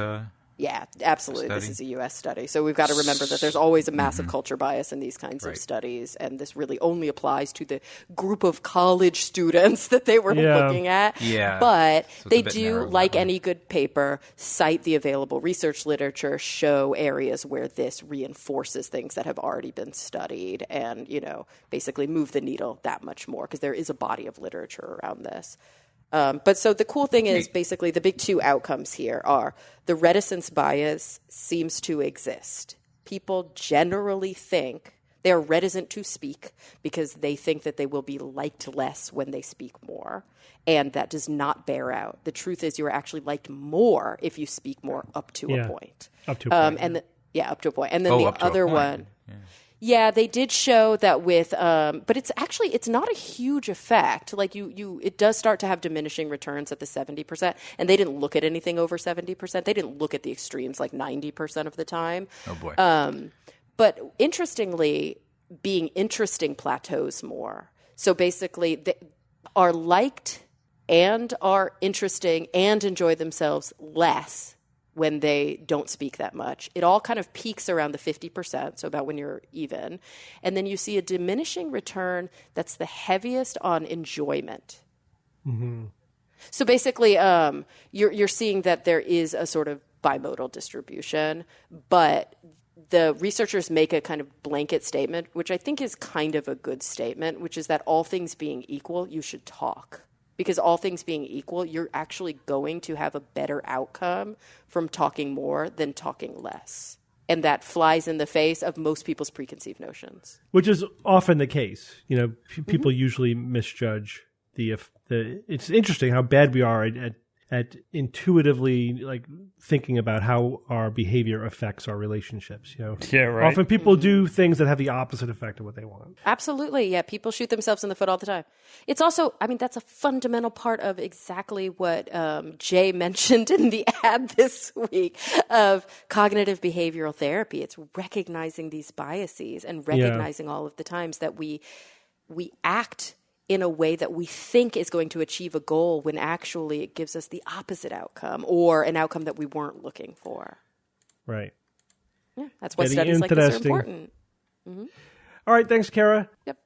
Yeah, absolutely. study? This is a U.S. study. So we've got to remember that there's always a massive culture bias in these kinds of studies. And this really only applies to the group of college students that they were looking at. Yeah. But so they do, like any good paper, cite the available research literature, show areas where this reinforces things that have already been studied and, basically move the needle that much more because there is a body of literature around this. But so the cool thing is basically the big two outcomes here are the reticence bias seems to exist. People generally think they are reticent to speak because they think that they will be liked less when they speak more. And that does not bear out. The truth is you are actually liked more if you speak more up to a point. Up to a point. Up to a point. And then the other one... Yeah, they did show that with, but it's not a huge effect. Like it does start to have diminishing returns at the 70%, and they didn't look at anything over 70%. They didn't look at the extremes like 90% of the time. Oh boy. But interestingly, being interesting plateaus more. So basically, they are liked and are interesting and enjoy themselves less when they don't speak that much. It all kind of peaks around the 50%, so about when you're even. And then you see a diminishing return that's the heaviest on enjoyment. Mm-hmm. So basically, you're seeing that there is a sort of bimodal distribution, but the researchers make a kind of blanket statement, which I think is kind of a good statement, which is that all things being equal, you should talk. Because all things being equal, you're actually going to have a better outcome from talking more than talking less. And that flies in the face of most people's preconceived notions. Which is often the case. People usually misjudge the. It's interesting how bad we are at intuitively thinking about how our behavior affects our relationships. Yeah, right. Often people do things that have the opposite effect of what they want. Absolutely, yeah. People shoot themselves in the foot all the time. It's also, that's a fundamental part of exactly what Jay mentioned in the ad this week of cognitive behavioral therapy. It's recognizing these biases and recognizing all of the times that we act in a way that we think is going to achieve a goal when actually it gives us the opposite outcome or an outcome that we weren't looking for. Right. Yeah, that's why studies like this are important. Mm-hmm. All right, thanks, Kara. Yep.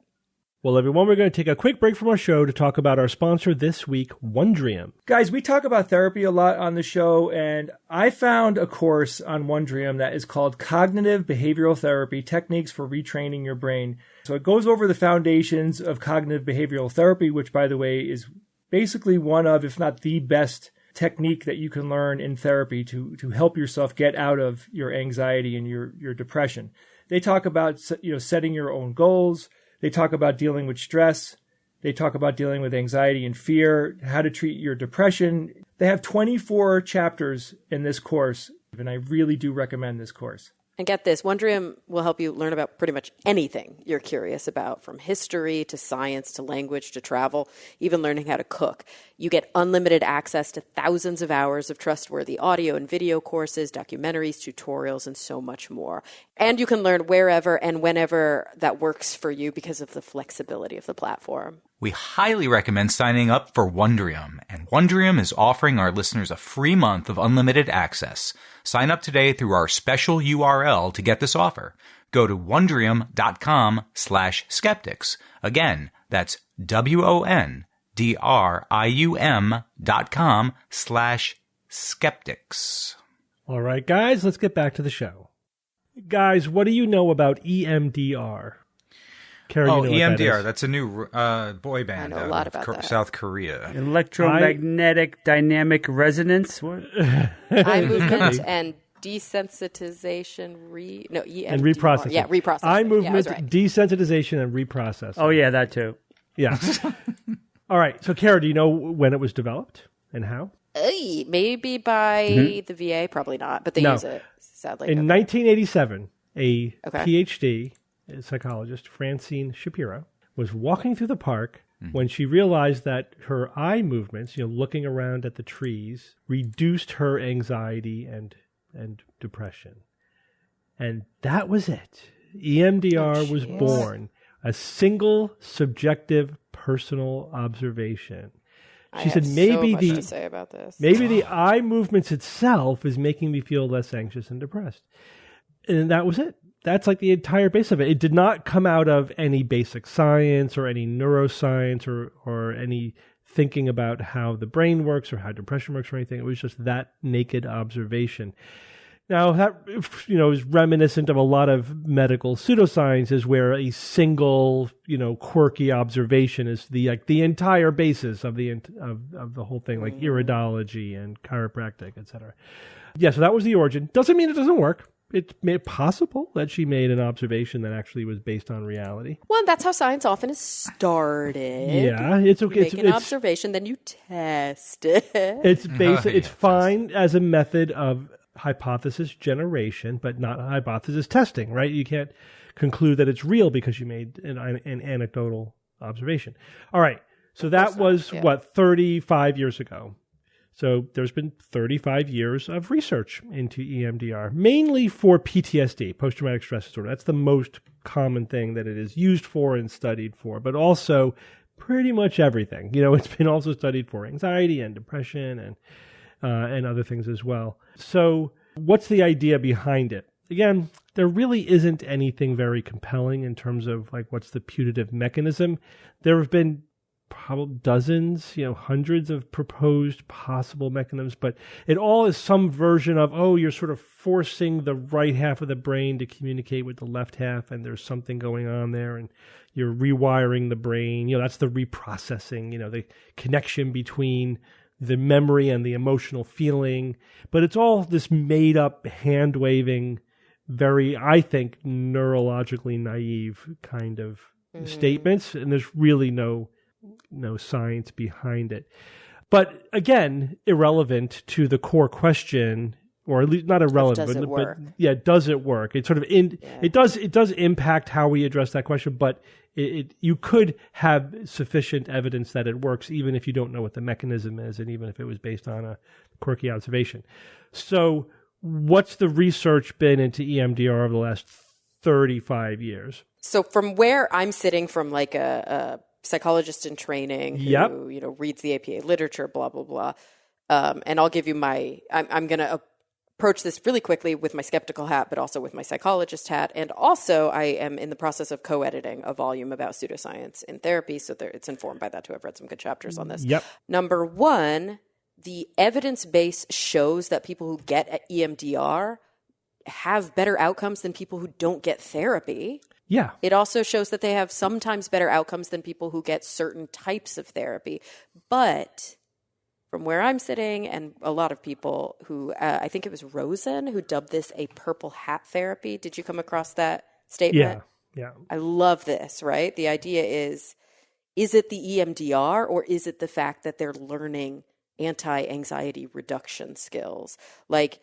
Well, everyone, we're going to take a quick break from our show to talk about our sponsor this week, OneDream. Guys, we talk about therapy a lot on the show, and I found a course on OneDream that is called Cognitive Behavioral Therapy, Techniques for Retraining Your Brain. So it goes over the foundations of cognitive behavioral therapy, which, by the way, is basically one of, if not the best technique that you can learn in therapy to help yourself get out of your anxiety and your depression. They talk about setting your own goals. They talk about dealing with stress. They talk about dealing with anxiety and fear, how to treat your depression. They have 24 chapters in this course, and I really do recommend this course. And get this, OneDream will help you learn about pretty much anything you're curious about, from history to science to language to travel, even learning how to cook. You get unlimited access to thousands of hours of trustworthy audio and video courses, documentaries, tutorials, and so much more. And you can learn wherever and whenever that works for you because of the flexibility of the platform. We highly recommend signing up for OneDream, and OneDream is offering our listeners a free month of unlimited access. Sign up today through our special URL to get this offer. Go to OneDream.com/skeptics. Again, that's WONDRIUM.com/skeptics. All right, guys, let's get back to the show. Guys, what do you know about EMDR? Karen, EMDR. That's a new boy band I know a lot about that. South Korea. Electromagnetic dynamic resonance? What? Eye movement and desensitization. EMDR. And reprocessing. Yeah, reprocessing. Eye movement, right. desensitization, and reprocessing. Oh, yeah, that too. Yeah. All right. So, Kara, do you know when it was developed and how? Maybe by the VA. Probably not, but they use it, sadly. In 1987, a PhD psychologist, Francine Shapiro, was walking through the park when she realized that her eye movements, looking around at the trees, reduced her anxiety and depression. And that was it. EMDR was born. A single subjective personal observation. She said maybe so much to say about this. Maybe the eye movements itself is making me feel less anxious and depressed. And that was it. That's like the entire base of it. It did not come out of any basic science or any neuroscience or any thinking about how the brain works or how depression works or anything. It was just that naked observation. Now, that, is reminiscent of a lot of medical pseudosciences where a single, quirky observation is the entire basis of the whole thing, like iridology and chiropractic, etc. Yeah, so that was the origin. Doesn't mean it doesn't work. It's possible that she made an observation that actually was based on reality. Well, that's how science often is started. Yeah, it's okay. You make an observation, then you test it. It's fine as a method of hypothesis generation, but not hypothesis testing, right? You can't conclude that it's real because you made an anecdotal observation. All right. So that was, 35 years ago. So there's been 35 years of research into EMDR, mainly for PTSD, post-traumatic stress disorder. That's the most common thing that it is used for and studied for, but also pretty much everything. It's been also studied for anxiety and depression and other things as well. So what's the idea behind it? Again, there really isn't anything very compelling in terms of what's the putative mechanism. There have been probably dozens, hundreds of proposed possible mechanisms, but it all is some version of, you're sort of forcing the right half of the brain to communicate with the left half, and there's something going on there, and you're rewiring the brain. That's the reprocessing, the connection between the memory and the emotional feeling. But it's all this made-up, hand-waving, very, I think, neurologically naive kind of statements, and there's really no science behind it. But again, irrelevant to the core question, or at least not irrelevant, but does it work? It sort of it does impact how we address that question, but you could have sufficient evidence that it works even if you don't know what the mechanism is, and even if it was based on a quirky observation. So what's the research been into EMDR over the last 35 years? So from where I'm sitting, from a psychologist in training who reads the APA literature, blah blah blah, and I'll give you I'm going to approach this really quickly with my skeptical hat, but also with my psychologist hat. And also I am in the process of co-editing a volume about pseudoscience in therapy. So it's informed by that too. I've read some good chapters on this. Yep. Number one, the evidence base shows that people who get EMDR have better outcomes than people who don't get therapy. Yeah. It also shows that they have sometimes better outcomes than people who get certain types of therapy. But from where I'm sitting, and a lot of people who, I think it was Rosen who dubbed this a purple hat therapy. Did you come across that statement? Yeah. I love this, right? The idea is it the EMDR, or is it the fact that they're learning anti-anxiety reduction skills? Like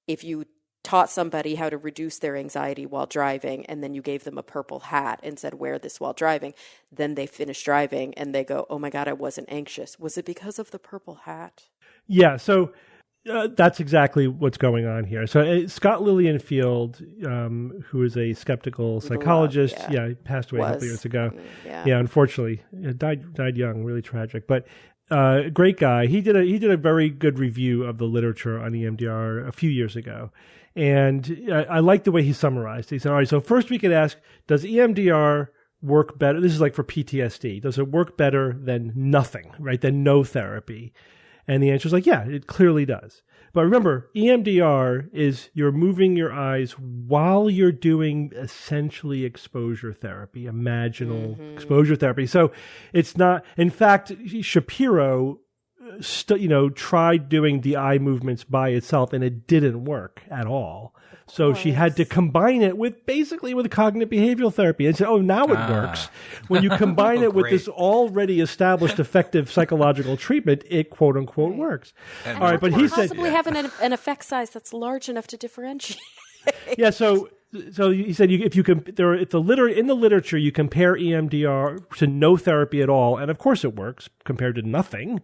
if you taught somebody how to reduce their anxiety while driving, and then you gave them a purple hat and said, wear this while driving, then they finish driving and they go, oh my God, I wasn't anxious. Was it because of the purple hat? Yeah, so that's exactly what's going on here. So Scott Lilienfeld, who is a skeptical psychologist, he passed away a couple years ago. Yeah, unfortunately, died young, really tragic. But great guy. He did a very good review of the literature on EMDR a few years ago. And I like the way he summarized. He said, all right, so first we could ask, does EMDR work better? This is like for PTSD. Does it work better than nothing, right? Than no therapy? And the answer is yeah, it clearly does. But remember, EMDR is you're moving your eyes while you're doing essentially exposure therapy, imaginal exposure therapy. So it's not, in fact, Shapiro tried doing the eye movements by itself, and it didn't work at all. So she had to combine it with cognitive behavioral therapy, and say, oh, now it works. When you combine it with this already established effective psychological treatment, it quote unquote works. All right, but he said possibly have an effect size that's large enough to differentiate. Yeah, so he said in the literature you compare EMDR to no therapy at all, and of course it works compared to nothing.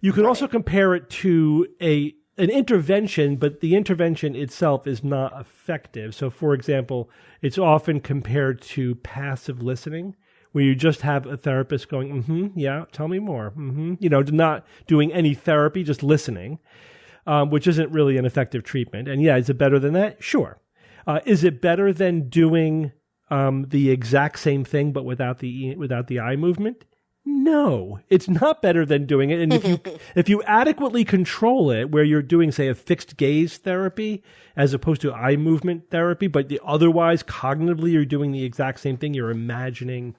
You can also compare it to a an intervention, but the intervention itself is not effective. So, for example, it's often compared to passive listening, where you just have a therapist going, yeah, tell me more, not doing any therapy, just listening, which isn't really an effective treatment. And yeah, is it better than that? Sure. Is it better than doing the exact same thing but without the eye movement? No, it's not better than doing it. And if you adequately control it, where you're doing, say, a fixed gaze therapy as opposed to eye movement therapy, but otherwise cognitively you're doing the exact same thing. You're imagining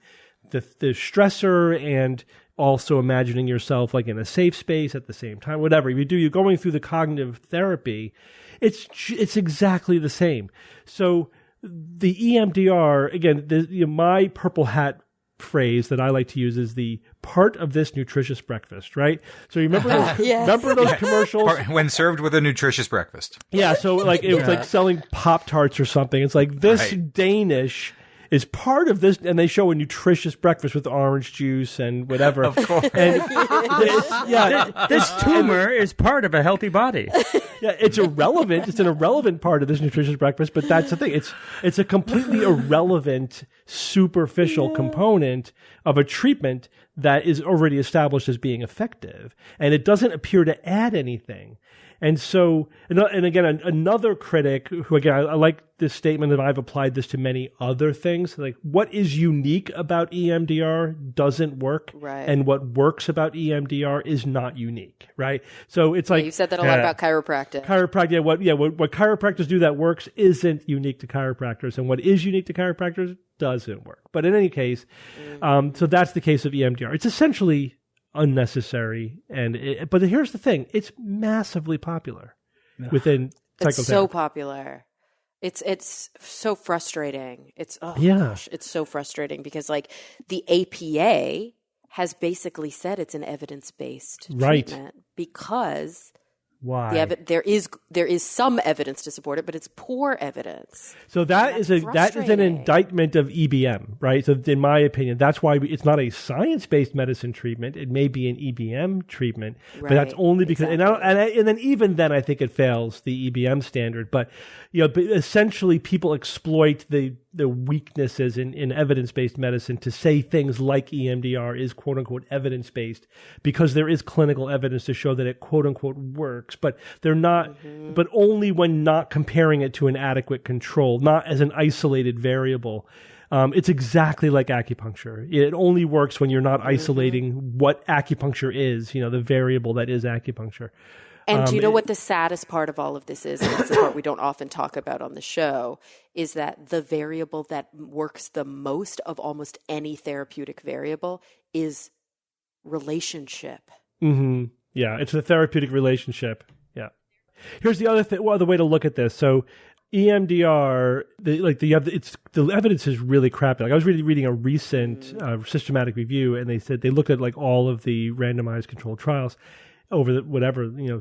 the stressor and also imagining yourself like in a safe space at the same time. Whatever you do, you're going through the cognitive therapy. It's exactly the same. So the EMDR, again, my purple hat phrase that I like to use is the part of this nutritious breakfast, right? So you remember those, remember those commercials? When served with a nutritious breakfast. Yeah, so like it was like selling Pop-Tarts or something. It's like this Danish is part of this, and they show a nutritious breakfast with orange juice and whatever. Of course. And this tumor is part of a healthy body. Yeah, it's irrelevant. It's an irrelevant part of this nutritious breakfast, but that's the thing. It's a completely irrelevant, superficial component of a treatment that is already established as being effective, and it doesn't appear to add anything. And so, and again, another critic who, again, I like this statement, and I've applied this to many other things. Like, what is unique about EMDR doesn't work, right? And what works about EMDR is not unique, right? So it's like you said that a lot about chiropractic. What chiropractors do that works isn't unique to chiropractors, and what is unique to chiropractors doesn't work. But in any case, so that's the case of EMDR. It's essentially unnecessary, but here's the thing: it's massively popular within psychotherapy. It's so popular. It's so frustrating. Gosh, it's so frustrating because like the APA has basically said it's an evidence-based treatment because why there is some evidence to support it, but it's poor evidence. So that is an indictment of EBM, right? So in my opinion, that's why it's not a science-based medicine treatment. It may be an EBM treatment, but that's only because and then even then I think it fails the EBM standard. But but essentially people exploit the weaknesses in evidence-based medicine to say things like EMDR is quote unquote evidence-based because there is clinical evidence to show that it quote unquote works, but they're not, but only when not comparing it to an adequate control, not as an isolated variable. It's exactly like acupuncture. It only works when you're not isolating what acupuncture is, the variable that is acupuncture. And do you know what the saddest part of all of this is? And it's the part we don't often talk about on the show, is that the variable that works the most of almost any therapeutic variable is relationship. Mm-hmm. Yeah, it's the therapeutic relationship. Yeah. Here's the other way to look at this. So EMDR, the evidence is really crappy. Like I was reading a recent systematic review, and they said they looked at like all of the randomized controlled trials over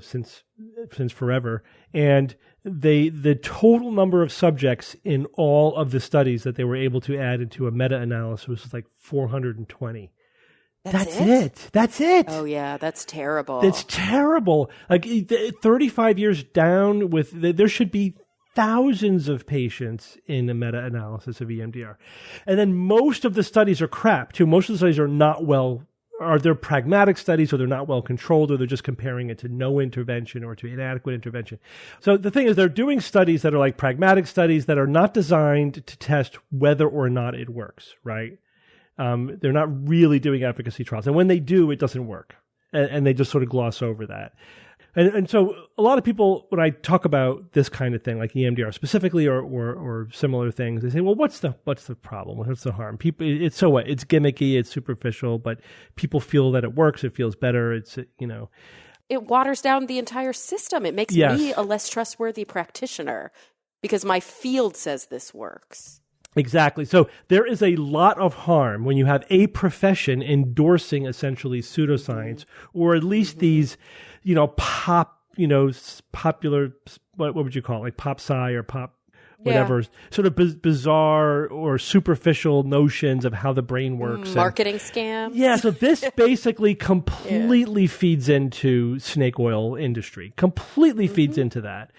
since forever, and the total number of subjects in all of the studies that they were able to add into a meta-analysis was like 420. That's it. Oh yeah, that's terrible. It's terrible. Like 35 years down, there should be thousands of patients in a meta-analysis of EMDR, and then most of the studies are crap too. Most of the studies are not well. Are there pragmatic studies, or they're not well controlled, or they're just comparing it to no intervention or to inadequate intervention? So the thing is, they're doing studies that are like pragmatic studies that are not designed to test whether or not it works, right? They're not really doing efficacy trials. And when they do, it doesn't work. And they just sort of gloss over that. And so a lot of people, when I talk about this kind of thing, like EMDR specifically or similar things, they say, well, what's the problem? What's the harm? People, it's so what? It's gimmicky, it's superficial, but people feel that it works, it feels better, It waters down the entire system. It makes me a less trustworthy practitioner because my field says this works. Exactly. So there is a lot of harm when you have a profession endorsing essentially pseudoscience, or at least these, popular, what would you call it? Like pop sci or pop whatever, sort of bizarre or superficial notions of how the brain works. Marketing scam. Yeah, so this basically completely feeds into snake oil industry, completely feeds into that.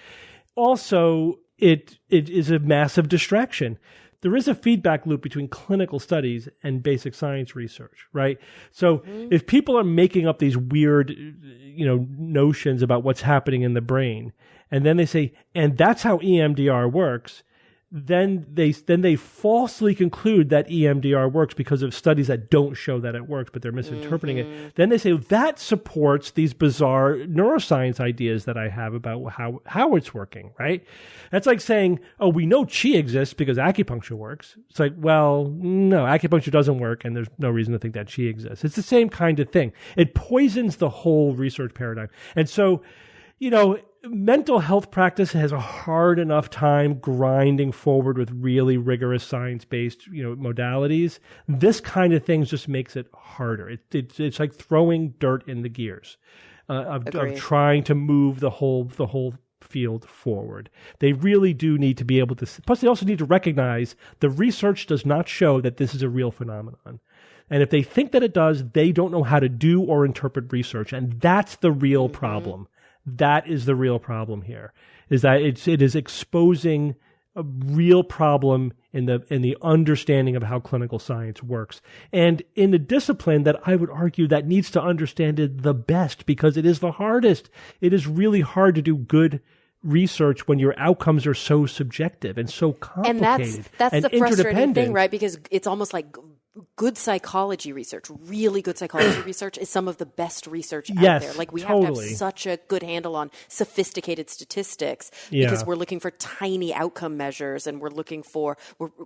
Also, it is a massive distraction. There is a feedback loop between clinical studies and basic science research, right? So if people are making up these weird, notions about what's happening in the brain, and then they say, and that's how EMDR works, then they falsely conclude that EMDR works because of studies that don't show that it works, but they're misinterpreting it. Then they say that supports these bizarre neuroscience ideas that I have about how it's working, right? That's like saying, oh, we know Qi exists because acupuncture works. It's like, well, no, acupuncture doesn't work, and there's no reason to think that Qi exists. It's the same kind of thing. It poisons the whole research paradigm. And so, mental health practice has a hard enough time grinding forward with really rigorous science-based, modalities. This kind of thing just makes it harder. It's like throwing dirt in the gears of trying to move the whole field forward. They really do need to be able to. Plus, they also need to recognize the research does not show that this is a real phenomenon. And if they think that it does, they don't know how to do or interpret research, and that's the real problem. That is the real problem here, is that it is exposing a real problem in the understanding of how clinical science works. And in a discipline that I would argue that needs to understand it the best because it is the hardest. It is really hard to do good research when your outcomes are so subjective and so complicated. And that's the frustrating thing, right? Because it's almost like good psychology research, really good psychology research is some of the best research out there. Like we have to have such a good handle on sophisticated statistics because we're looking for tiny outcome measures and we're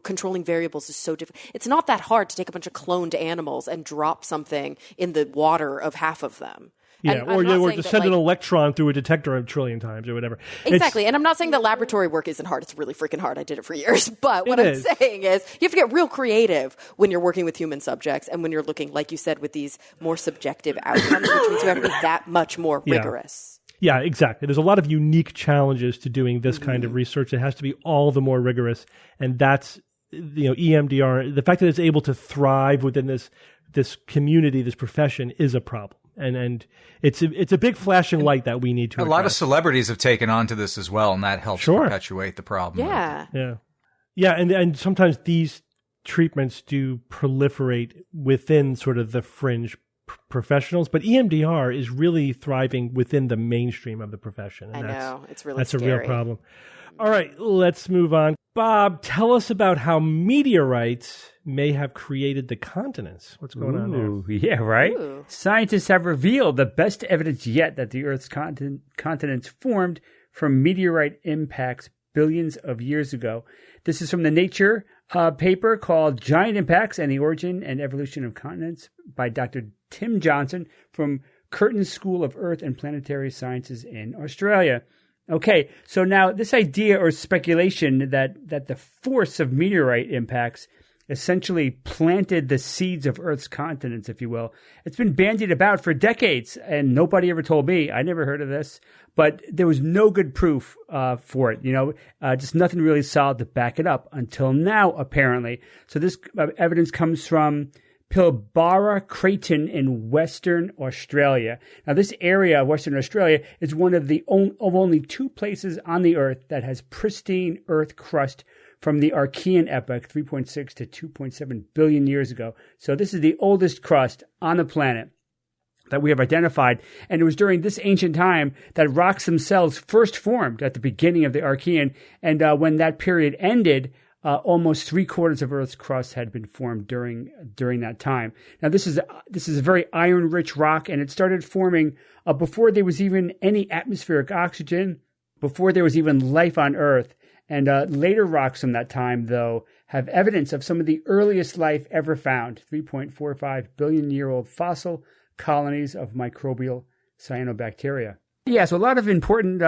controlling variables is so different. It's not that hard to take a bunch of cloned animals and drop something in the water of half of them. Yeah, or to send an electron through a detector a trillion times or whatever. Exactly. And I'm not saying that laboratory work isn't hard. It's really freaking hard. I did it for years. But what I'm saying is you have to get real creative when you're working with human subjects and when you're looking, like you said, with these more subjective outcomes, which means you have to be that much more rigorous. Yeah, exactly. There's a lot of unique challenges to doing this kind of research. It has to be all the more rigorous. And that's, EMDR, the fact that it's able to thrive within this community, this profession is a problem. And it's a big flashing light that we need to address. A lot of celebrities have taken on to this as well, and that helps perpetuate the problem. Yeah, and sometimes these treatments do proliferate within sort of the fringe professionals, but EMDR is really thriving within the mainstream of the profession. And I know, it's really that's scary. a real problem. All right, let's move on. Bob, tell us about how meteorites may have created the continents. What's going on there? Yeah, right? Ooh. Scientists have revealed the best evidence yet that the Earth's continents formed from meteorite impacts billions of years ago. This is from the Nature paper called Giant Impacts and the Origin and Evolution of Continents by Dr. Tim Johnson from Curtin School of Earth and Planetary Sciences in Australia. Okay, so now this idea or speculation that the force of meteorite impacts essentially planted the seeds of Earth's continents, if you will. It's been bandied about for decades, and nobody ever told me. I never heard of this, but there was no good proof for it. Just nothing really solid to back it up until now, apparently. So this evidence comes from Pilbara Craton in Western Australia. Now, this area of Western Australia is one of the only two places on the Earth that has pristine Earth crust from the Archean epoch, 3.6 to 2.7 billion years ago. So this is the oldest crust on the planet that we have identified. And it was during this ancient time that rocks themselves first formed at the beginning of the Archean. And when that period ended, almost 3/4 of Earth's crust had been formed during that time. Now, this is a very iron-rich rock, and it started forming before there was even any atmospheric oxygen, before there was even life on Earth. And later rocks from that time, though, have evidence of some of the earliest life ever found, 3.45 billion-year-old fossil colonies of microbial cyanobacteria. Yeah, so a lot of important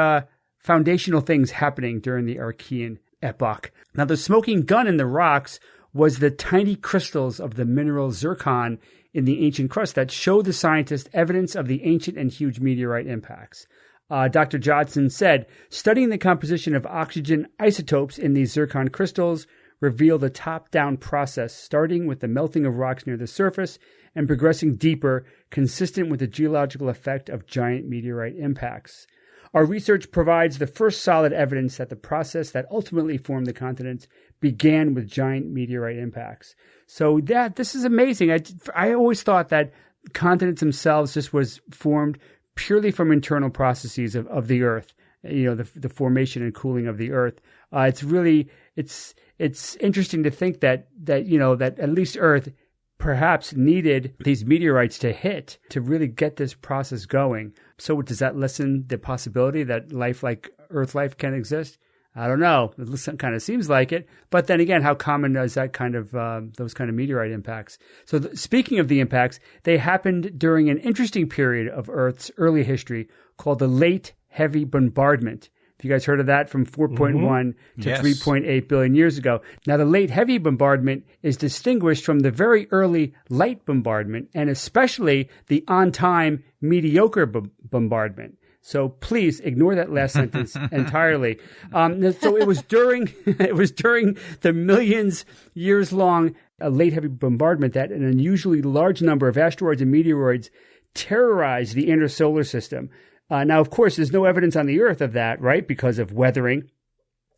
foundational things happening during the Archean epoch. Now, the smoking gun in the rocks was the tiny crystals of the mineral zircon in the ancient crust that showed the scientists evidence of the ancient and huge meteorite impacts. Dr. Johnson said, studying the composition of oxygen isotopes in these zircon crystals revealed a top-down process, starting with the melting of rocks near the surface and progressing deeper, consistent with the geological effect of giant meteorite impacts. Our research provides the first solid evidence that the process that ultimately formed the continents began with giant meteorite impacts. So this is amazing. I always thought that continents themselves just was formed purely from internal processes of the Earth, the formation and cooling of the Earth. It's interesting to think that at least Earth perhaps needed these meteorites to hit to really get this process going. So does that lessen the possibility that life like Earth life can exist? I don't know. It kind of seems like it. But then again, how common is that kind of those kind of meteorite impacts? So speaking of the impacts, they happened during an interesting period of Earth's early history called the Late Heavy Bombardment. Have you guys heard of that? From 4.1 to 3.8 billion years ago. Now, the Late Heavy Bombardment is distinguished from the very early Light Bombardment, and especially the on-time Mediocre Bombardment. So please ignore that last sentence entirely. So it was during the millions years long Late Heavy Bombardment that an unusually large number of asteroids and meteoroids terrorized the inner solar system. Now, of course, there's no evidence on the Earth of that, right, because of weathering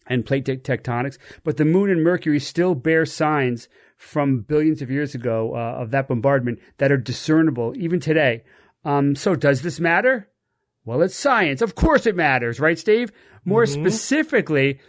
and plate tectonics. But the Moon and Mercury still bear signs from billions of years ago of that bombardment that are discernible even today. So does this matter? Well, it's science. Of course it matters, right, Steve? More specifically,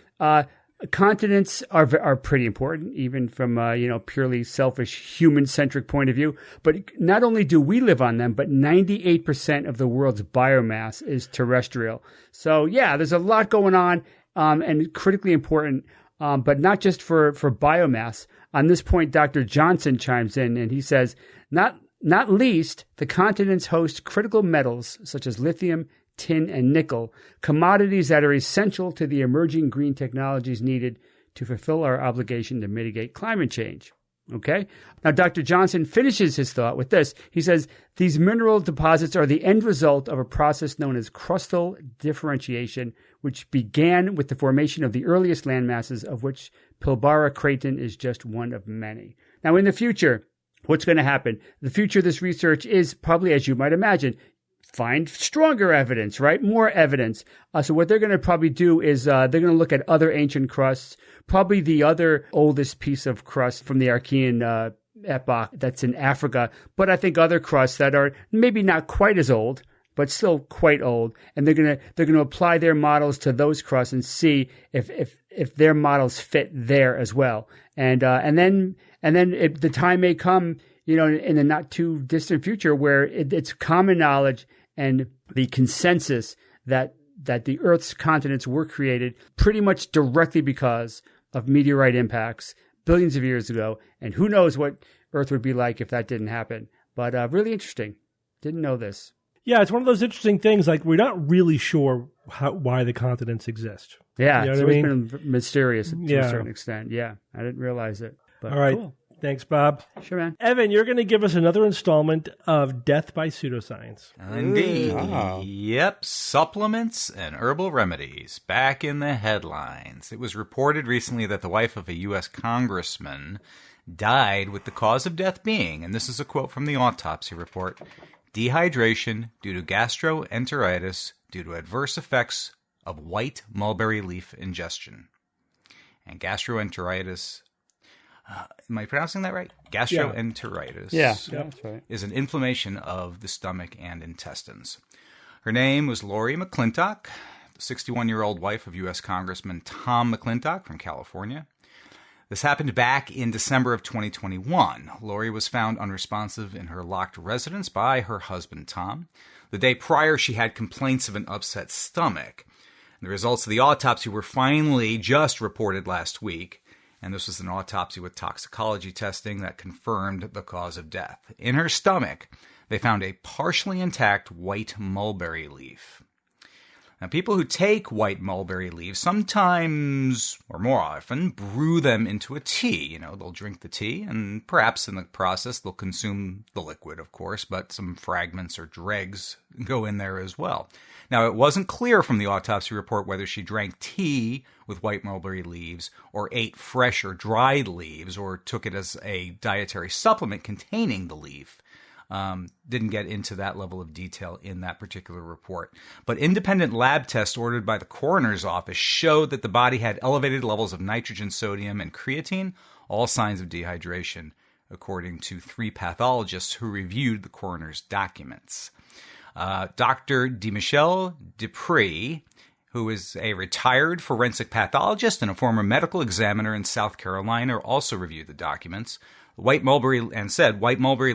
continents are pretty important, even from purely selfish human-centric point of view. But not only do we live on them, but 98% of the world's biomass is terrestrial. So yeah, there's a lot going on, and critically important, but not just for biomass. On this point, Dr. Johnson chimes in, and he says, not least, the continents host critical metals such as lithium, tin, and nickel, commodities that are essential to the emerging green technologies needed to fulfill our obligation to mitigate climate change. Okay? Now, Dr. Johnson finishes his thought with this. He says, these mineral deposits are the end result of a process known as crustal differentiation, which began with the formation of the earliest landmasses, of which Pilbara Craton is just one of many. Now, in the future, what's going to happen? The future of this research is probably, as you might imagine, find stronger evidence, right? More evidence. So what they're going to probably do is they're going to look at other ancient crusts, probably the other oldest piece of crust from the Archean epoch that's in Africa, but I think other crusts that are maybe not quite as old, but still quite old, and they're going to apply their models to those crusts and see if their models fit there as well. And then the time may come, in the not too distant future where it's common knowledge and the consensus that the Earth's continents were created pretty much directly because of meteorite impacts billions of years ago. And who knows what Earth would be like if that didn't happen. But really interesting. Didn't know this. Yeah, it's one of those interesting things. Like, we're not really sure why the continents exist. Yeah, it's always been mysterious to a certain extent. Yeah, I didn't realize it. But all right. Cool. Thanks, Bob. Sure, man. Evan, you're going to give us another installment of Death by Pseudoscience. Indeed. Yep. Supplements and herbal remedies back in the headlines. It was reported recently that the wife of a U.S. congressman died with the cause of death being, and this is a quote from the autopsy report, dehydration due to gastroenteritis due to adverse effects of white mulberry leaf ingestion. And gastroenteritis... am I pronouncing that right? Gastroenteritis. Yeah, that's right. Is an inflammation of the stomach and intestines. Her name was Lori McClintock, the 61-year-old wife of U.S. Congressman Tom McClintock from California. This happened back in December of 2021. Lori was found unresponsive in her locked residence by her husband, Tom. The day prior, she had complaints of an upset stomach. And the results of the autopsy were finally just reported last week. And this was an autopsy with toxicology testing that confirmed the cause of death. In her stomach, they found a partially intact white mulberry leaf. Now, people who take white mulberry leaves sometimes, or more often, brew them into a tea. They'll drink the tea, and perhaps in the process they'll consume the liquid, of course, but some fragments or dregs go in there as well. Now, it wasn't clear from the autopsy report whether she drank tea with white mulberry leaves or ate fresh or dried leaves or took it as a dietary supplement containing the leaf. Didn't get into that level of detail in that particular report. But independent lab tests ordered by the coroner's office showed that the body had elevated levels of nitrogen, sodium, and creatine, all signs of dehydration, according to 3 pathologists who reviewed the coroner's documents. Dr. DeMichel Dupree, who is a retired forensic pathologist and a former medical examiner in South Carolina, also reviewed the documents. White mulberry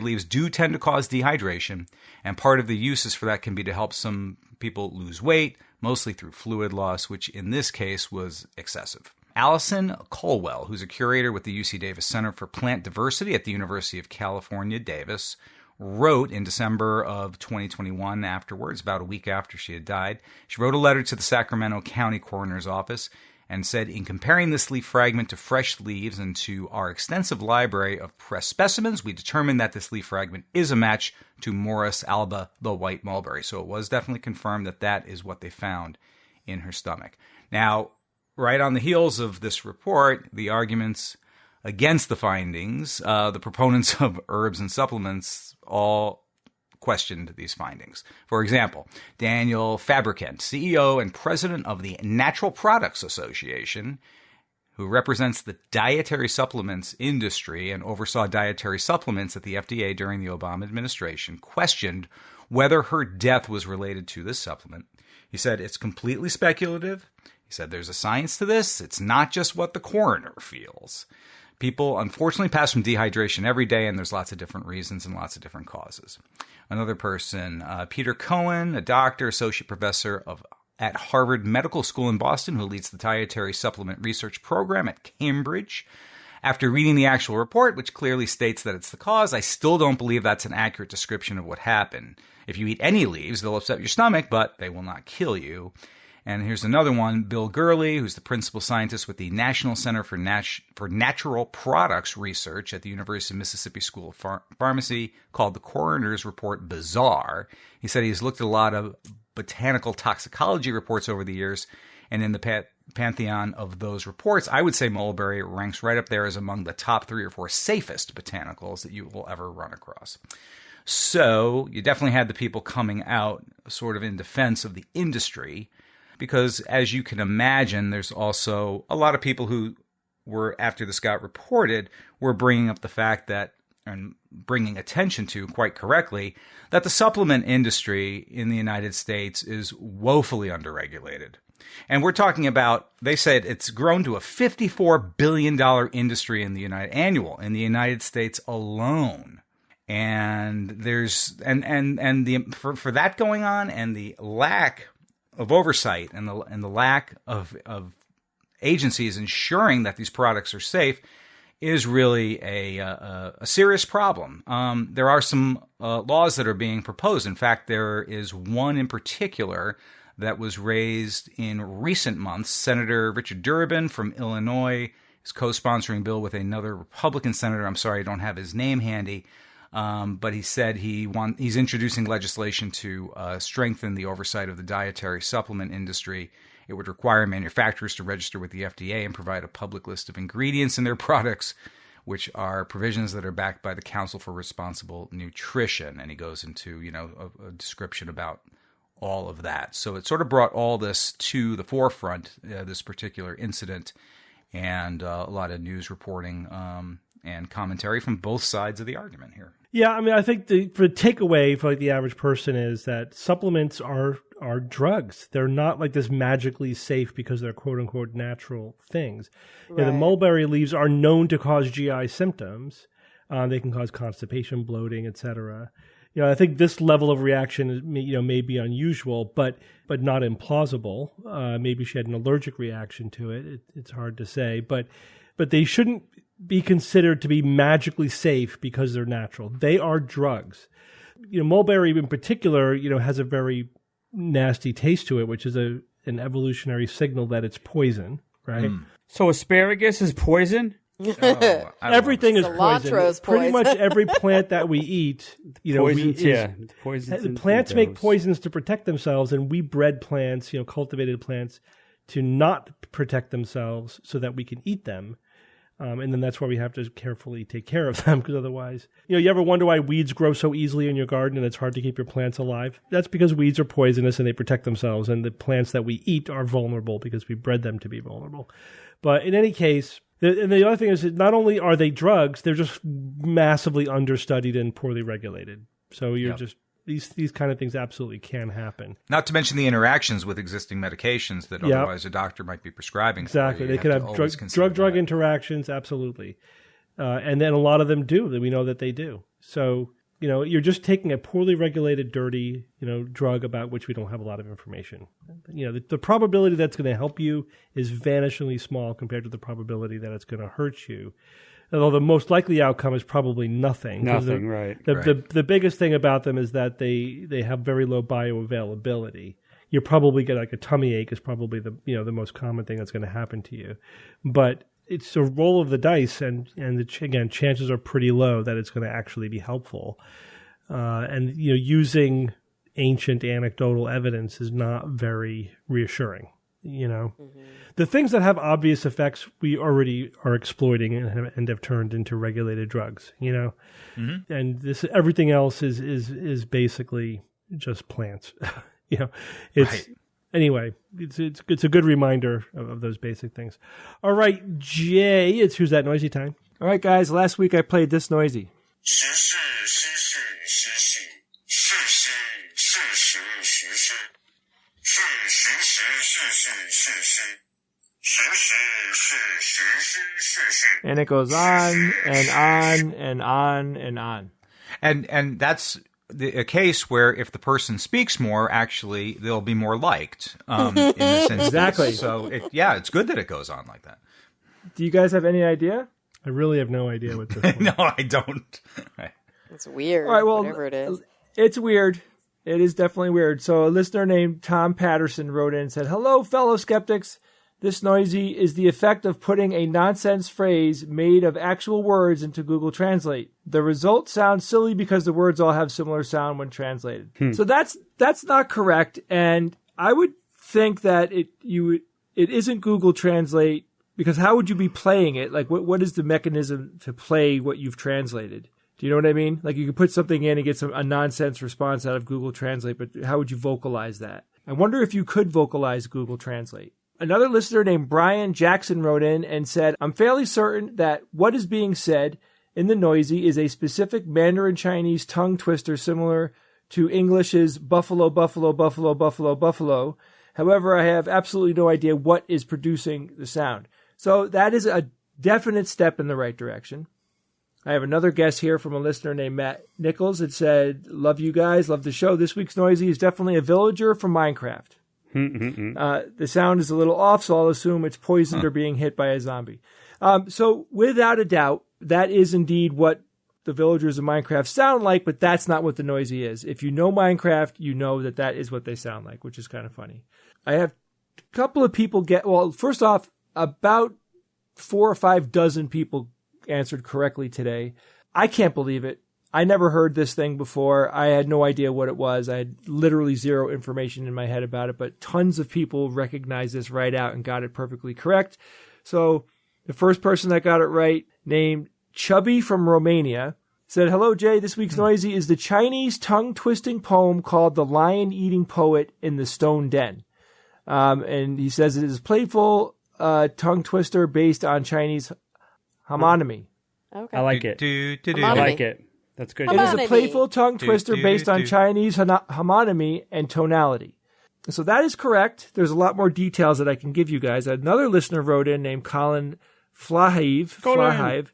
leaves do tend to cause dehydration, and part of the uses for that can be to help some people lose weight, mostly through fluid loss, which in this case was excessive. Allison Colwell, who's a curator with the UC Davis Center for Plant Diversity at the University of California, Davis, wrote in December of 2021 afterwards, about a week after she had died. She wrote a letter to the Sacramento County Coroner's Office and said, in comparing this leaf fragment to fresh leaves and to our extensive library of pressed specimens, we determined that this leaf fragment is a match to Morus alba, the white mulberry. So it was definitely confirmed that that is what they found in her stomach. Now, right on the heels of this report, the arguments against the findings, the proponents of herbs and supplements all questioned these findings. For example, Daniel Fabricant, CEO and president of the Natural Products Association, who represents the dietary supplements industry and oversaw dietary supplements at the FDA during the Obama administration, questioned whether her death was related to this supplement. He said, it's completely speculative. He said, there's a science to this. It's not just what the coroner feels. People, unfortunately, pass from dehydration every day, and there's lots of different reasons and lots of different causes. Another person, Peter Cohen, a doctor, associate professor at Harvard Medical School in Boston, who leads the dietary supplement research program at Cambridge. After reading the actual report, which clearly states that it's the cause, I still don't believe that's an accurate description of what happened. If you eat any leaves, they'll upset your stomach, but they will not kill you. And here's another one, Bill Gurley, who's the principal scientist with the National Center for Natural Products Research at the University of Mississippi School of Pharmacy, called the coroner's report bizarre. He said he's looked at a lot of botanical toxicology reports over the years, and in the pantheon of those reports, I would say mulberry ranks right up there as among the top 3 or 4 safest botanicals that you will ever run across. So you definitely had the people coming out sort of in defense of the industry, because as you can imagine, there's also a lot of people who were, after this got reported, were bringing up the fact that, and bringing attention to, quite correctly, that the supplement industry in the United States is woefully underregulated. And we're talking about, they said it's grown to a $54 billion industry in the United States alone. And there's, for that going on, and the lack of oversight and the lack of agencies ensuring that these products are safe is really a serious problem. There are some laws that are being proposed. In fact, there is one in particular that was raised in recent months. Senator Richard Durbin from Illinois is co-sponsoring a bill with another Republican senator. I'm sorry, I don't have his name handy. But he said he's introducing legislation to strengthen the oversight of the dietary supplement industry. It would require manufacturers to register with the FDA and provide a public list of ingredients in their products, which are provisions that are backed by the Council for Responsible Nutrition. And he goes into, a description about all of that. So it sort of brought all this to the forefront, this particular incident, and a lot of news reporting and commentary from both sides of the argument here. Yeah, I mean, I think the takeaway for the average person is that supplements are drugs. They're not like this magically safe because they're quote unquote natural things. Right. The mulberry leaves are known to cause GI symptoms. They can cause constipation, bloating, etc. I think this level of reaction is, may be unusual, but not implausible. Maybe she had an allergic reaction to it. It's hard to say, but they shouldn't be considered to be magically safe because they're natural. They are drugs. Mulberry in particular, has a very nasty taste to it, which is an evolutionary signal that it's poison, right? So asparagus is poison? Everything is Cilantro's poison. Pretty poison. much every plant that we eat, plants make poisons to protect themselves, and we bred plants, cultivated plants, to not protect themselves so that we can eat them. And then that's why we have to carefully take care of them, because otherwise, you ever wonder why weeds grow so easily in your garden and it's hard to keep your plants alive? That's because weeds are poisonous and they protect themselves, and the plants that we eat are vulnerable because we bred them to be vulnerable. But in any case, and the other thing is that not only are they drugs, they're just massively understudied and poorly regulated. So you're just these kind of things absolutely can happen. Not to mention the interactions with existing medications that otherwise a doctor might be prescribing. Exactly. They could have drug interactions, absolutely. And then a lot of them do. We know that they do. So, you're just taking a poorly regulated, dirty, drug about which we don't have a lot of information. The probability that's going to help you is vanishingly small compared to the probability that it's going to hurt you. Although the most likely outcome is probably nothing. Right. The biggest thing about them is that they have very low bioavailability. You probably get like a tummy ache is probably the most common thing that's going to happen to you. But it's a roll of the dice, and again, chances are pretty low that it's going to actually be helpful. And using ancient anecdotal evidence is not very reassuring. The things that have obvious effects we already are exploiting and have turned into regulated drugs, and everything else is basically just plants. Anyway, it's a good reminder of those basic things. All right, Jay, it's Who's That Noisy time. All right, guys, last week I played This Noisy. And it goes on and on and on and on. And that's a case where if the person speaks more, actually, they'll be more liked in this instance. Exactly. So, it's good that it goes on like that. Do you guys have any idea? I really have no idea what this is. No, I don't. It's weird. All right, well, whatever it is. It's weird. It is definitely weird. So a listener named Tom Patterson wrote in and said, "Hello, fellow skeptics. This noisy is the effect of putting a nonsense phrase made of actual words into Google Translate. The result sounds silly because the words all have similar sound when translated." So that's not correct. And I would think that it isn't Google Translate, because how would you be playing it? Like, what is the mechanism to play what you've translated? Do you know what I mean? Like, you could put something in and get a nonsense response out of Google Translate, but how would you vocalize that? I wonder if you could vocalize Google Translate. Another listener named Brian Jackson wrote in and said, "I'm fairly certain that what is being said in the noisy is a specific Mandarin Chinese tongue twister similar to English's buffalo, buffalo, buffalo, buffalo, buffalo. However, I have absolutely no idea what is producing the sound." So that is a definite step in the right direction. I have another guess here from a listener named Matt Nichols. It said, "Love you guys, love the show. This week's noisy is definitely a villager from Minecraft." The sound is a little off, so I'll assume it's poisoned or being hit by a zombie. So without a doubt, that is indeed what the villagers of Minecraft sound like, but that's not what the noisy is. If you know Minecraft, you know that is what they sound like, which is kind of funny. I have a couple of people first off, about 4 or 5 dozen people answered correctly today. I can't believe it. I never heard this thing before. I had no idea what it was. I had literally zero information in my head about it, but tons of people recognized this right out and got it perfectly correct. So the first person that got it right, named Chubby from Romania, said, "Hello, Jay. This week's noisy is the Chinese tongue-twisting poem called The Lion-Eating Poet in the Stone Den." And he says it is a playful tongue twister based on Chinese homonymy. Okay. I like it. I like it. That's good. It is a playful tongue twister based on Chinese homonymy and tonality. So that is correct. There's a lot more details that I can give you guys. Another listener wrote in named Colin Flahive,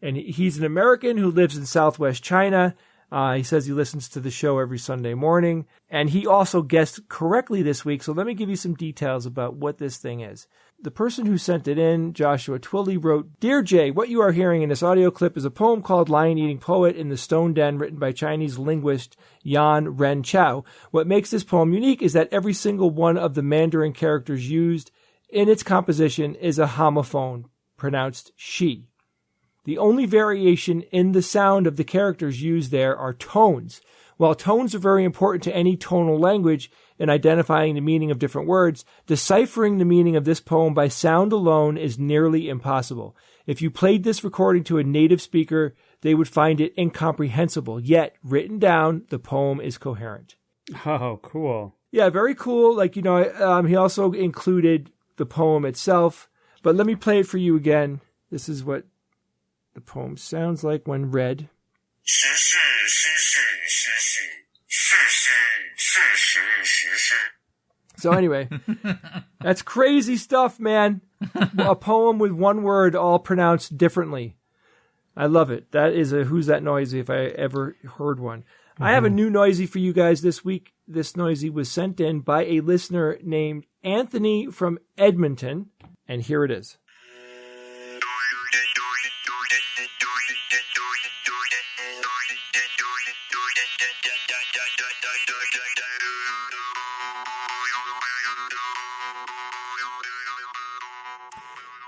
and he's an American who lives in Southwest China. He says he listens to the show every Sunday morning, and he also guessed correctly this week. So let me give you some details about what this thing is. the person who sent it in, Joshua Twilley, wrote, Dear Jay, what you are hearing in this audio clip is a poem called Lion-Eating Poet in the Stone Den, written by Chinese linguist Yan Ren Chao. What makes this poem unique is that every single one of the Mandarin characters used in its composition is a homophone, pronounced she. The only variation in the sound of the characters used there are tones. While tones are very important to any tonal language in identifying the meaning of different words, deciphering the meaning of this poem by sound alone is nearly impossible. If you played this recording to a native speaker, they would find it incomprehensible. Yet, written down, the poem is coherent. Oh, cool. Yeah, very cool. He also included the poem itself. But let me play it for you again. This is what the poem sounds like when read. So anyway, that's crazy stuff, man. A poem with one word all pronounced differently. I love it. That is a Who's That Noisy if I ever heard one. Mm-hmm. I have a new noisy for you guys this week. This noisy was sent in by a listener named Anthony from Edmonton, and here it is.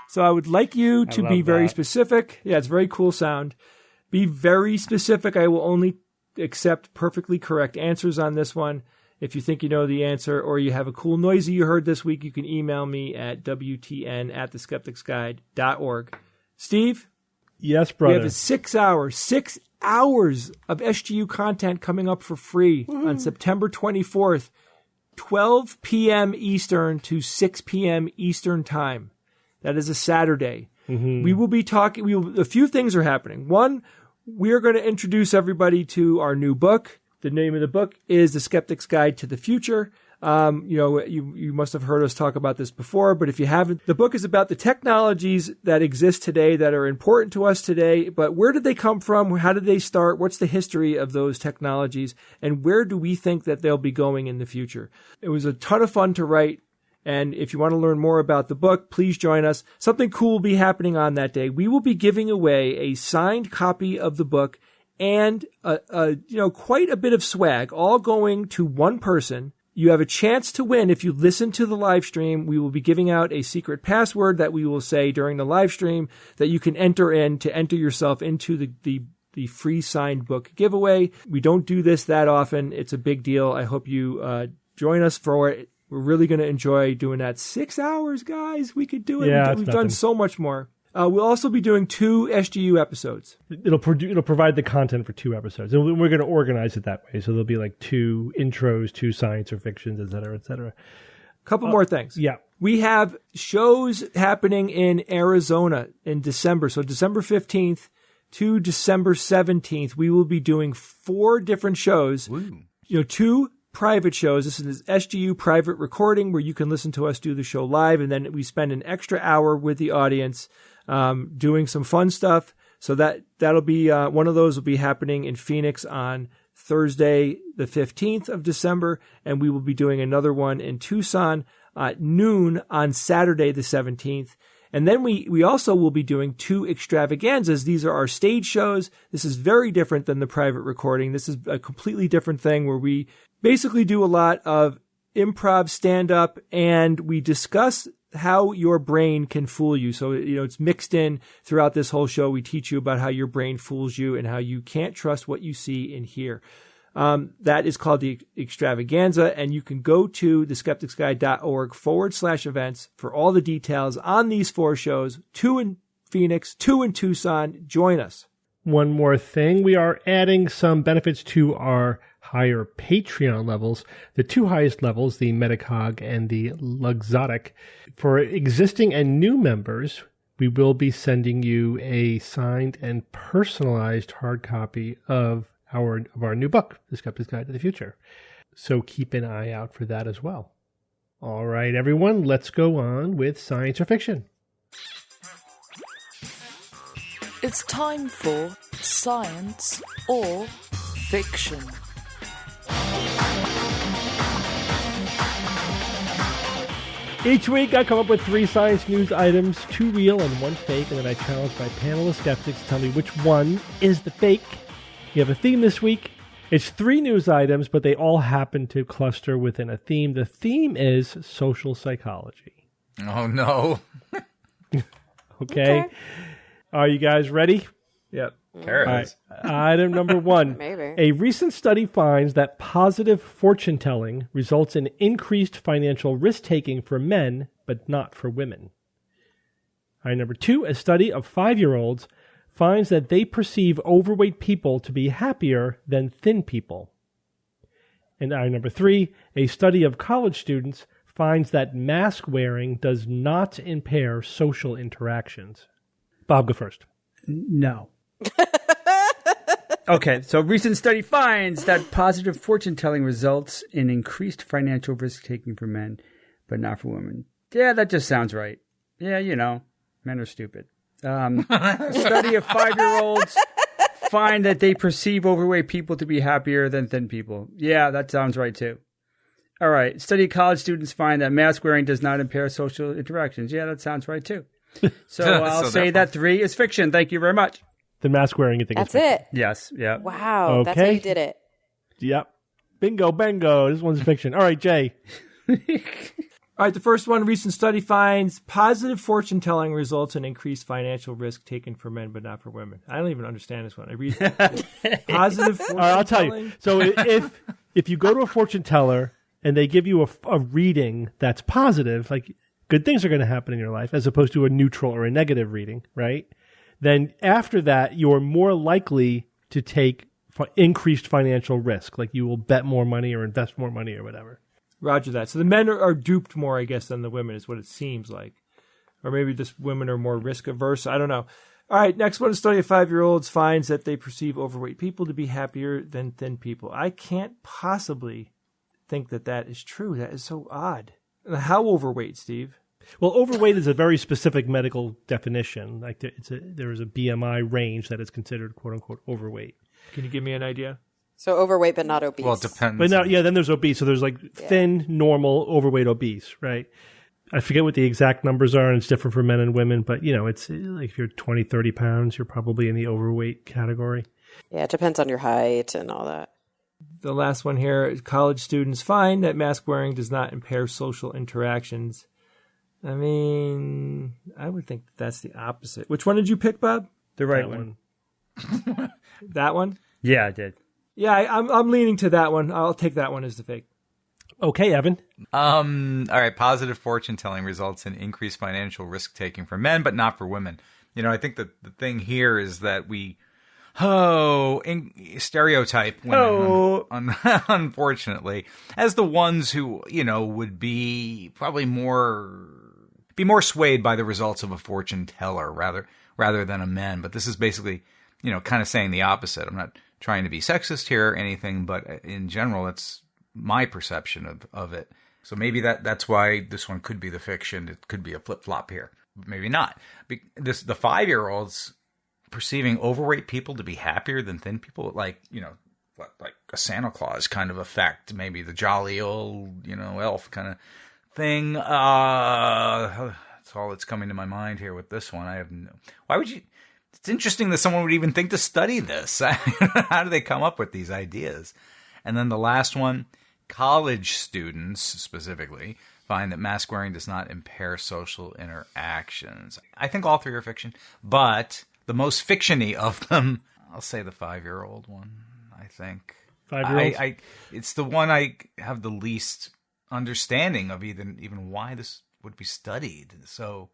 So I would like you to be very specific. Yeah, it's a very cool sound. Be very specific. I will only accept perfectly correct answers on this one. If you think you know the answer or you have a cool noisy you heard this week, you can email me at wtn@theskepticsguide.org. Steve? Yes, brother. We have 6 hours of SGU content coming up for free on September 24th, 12 p.m. Eastern to 6 p.m. Eastern Time. That is a Saturday. Mm-hmm. We will be talking. A few things are happening. One, we are going to introduce everybody to our new book. The name of the book is The Skeptic's Guide to the Future. You must have heard us talk about this before, but if you haven't, the book is about the technologies that exist today that are important to us today. But where did they come from? How did they start? What's the history of those technologies? And where do we think that they'll be going in the future? It was a ton of fun to write. And if you want to learn more about the book, please join us. Something cool will be happening on that day. We will be giving away a signed copy of the book and quite a bit of swag, all going to one person. You have a chance to win if you listen to the live stream. We will be giving out a secret password that we will say during the live stream that you can enter yourself into the free signed book giveaway. We don't do this that often. It's a big deal. I hope you join us for it. We're really going to enjoy doing that. 6 hours, guys. We could do it. Yeah, We've done so much more. We'll also be doing 2 SGU episodes. It'll provide the content for 2 episodes. And we're going to organize it that way. So there'll be like 2 intros, 2 science or fictions, et cetera, et cetera. Couple more things. Yeah. We have shows happening in Arizona in December. So December 15th to December 17th, we will be doing 4 different shows. Woo. 2 private shows. This is an SGU private recording where you can listen to us do the show live, and then we spend an extra hour with the audience doing some fun stuff. So that'll be one of those will be happening in Phoenix on Thursday, the 15th of December, and we will be doing another one in Tucson at noon on Saturday, the 17th. And then we also will be doing 2 extravaganzas. These are our stage shows. This is very different than the private recording. This is a completely different thing where we basically do a lot of improv stand-up, and we discuss how your brain can fool you. So, it's mixed in throughout this whole show. We teach you about how your brain fools you and how you can't trust what you see and hear. That is called the extravaganza, and you can go to theskepticsguide.org/events for all the details on these 4 shows, 2 in Phoenix, 2 in Tucson. Join us. One more thing. We are adding some benefits to our higher Patreon levels. The 2 highest levels, the Metacog and the Luxotic. For existing and new members, we will be sending you a signed and personalized hard copy of our new book, The Skeptic's Guide to the Future. So keep an eye out for that as well. All right, everyone, let's go on with science or fiction. It's time for science or fiction. Each week, I come up with 3 science news items, 2 real and 1 fake, and then I challenge my panel of skeptics to tell me which one is the fake. You have a theme this week. It's 3 news items, but they all happen to cluster within a theme. The theme is social psychology. Oh, no. Okay. Are you guys ready? Yep. Carrots. Item number 1. Maybe. A recent study finds that positive fortune telling results in increased financial risk-taking for men, but not for women. Item number 2. A study of 5-year-olds finds that they perceive overweight people to be happier than thin people. And item number 3. A study of college students finds that mask wearing does not impair social interactions. Bob, go first. No. Okay, so recent study finds that positive fortune telling results in increased financial risk taking for men, but not for women. Yeah, that just sounds right. Yeah, men are stupid. A study of 5-year-olds find that they perceive overweight people to be happier than thin people. Yeah, that sounds right too. All right, study of college students find that mask wearing does not impair social interactions. Yeah, that sounds right too. So I'll say that 3 is fiction. Thank you very much. The mask wearing, you think That's is fiction? it. Yes, yeah. Wow, Okay. that's how you did it. Yep. Bingo, bango. This one's fiction. All right, Jay. All right, the first one, recent study finds positive fortune telling results in increased financial risk taken for men, but not for women. I don't even understand this one. I read positive fortune All right, I'll tell telling. you. So if you go to a fortune teller and they give you a reading that's positive, like good things are going to happen in your life, as opposed to a neutral or a negative reading, right? Then after that, you're more likely to take increased financial risk. Like you will bet more money or invest more money or whatever. Roger that. So the men are duped more, I guess, than the women is what it seems like. Or maybe just women are more risk averse. I don't know. All right, next one, a study of 5-year-olds finds that they perceive overweight people to be happier than thin people. I can't possibly think that is true. That is so odd. How overweight, Steve? Well, overweight is a very specific medical definition. Like there is a BMI range that is considered "quote unquote" overweight. Can you give me an idea? So overweight, but not obese. Well, it depends. But now, then there's obese. So there's like thin, normal, overweight, obese, right? I forget what the exact numbers are, and it's different for men and women. But it's like if you're 20, 30 pounds, you're probably in the overweight category. Yeah, it depends on your height and all that. The last one here is college students find that mask wearing does not impair social interactions. I mean, I would think that's the opposite. Which one did you pick, Bob? The right one. That one? Yeah, I did. Yeah, I'm leaning to that one. I'll take that one as the fake. Okay, Evan. All right. Positive fortune telling results in increased financial risk taking for men, but not for women. I think that the thing here is that we stereotype women, unfortunately, as the ones who would be probably more swayed by the results of a fortune teller rather than a man. But this is basically kind of saying the opposite. I'm not trying to be sexist here or anything, but in general, it's my perception of it. So maybe that's why this one could be the fiction. It could be a flip-flop here. Maybe not. The 5-year-olds perceiving overweight people to be happier than thin people, like a Santa Claus kind of effect, maybe the jolly old, elf kind of thing. That's all that's coming to my mind here with this one. Why would you... It's interesting that someone would even think to study this. How do they come up with these ideas? And then the last one, college students specifically find that mask wearing does not impair social interactions. I think all 3 are fiction, but the most fiction-y of them, I'll say the 5-year-old one, I think. 5-year-olds? It's the one I have the least understanding of even why this would be studied. So...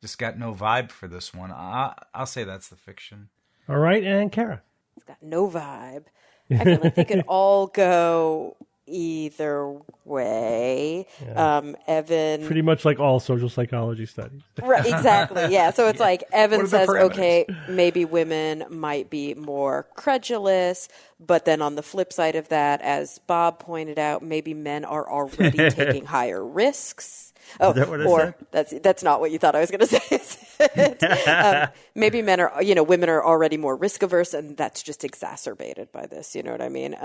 just got no vibe for this one. I'll say that's the fiction. All right, and Kara. It's got no vibe. I feel like they could all go either way. Yeah. Evan... Pretty much like all social psychology studies. Right, exactly, yeah. So it's like Evan says, parameters? okay, maybe women might be more credulous, but then on the flip side of that, as Bob pointed out, maybe men are already taking higher risks. Oh, is that what I or said? that's not what you thought I was going to say. Is it? Maybe women are already more risk averse, and that's just exacerbated by this. You know what I mean?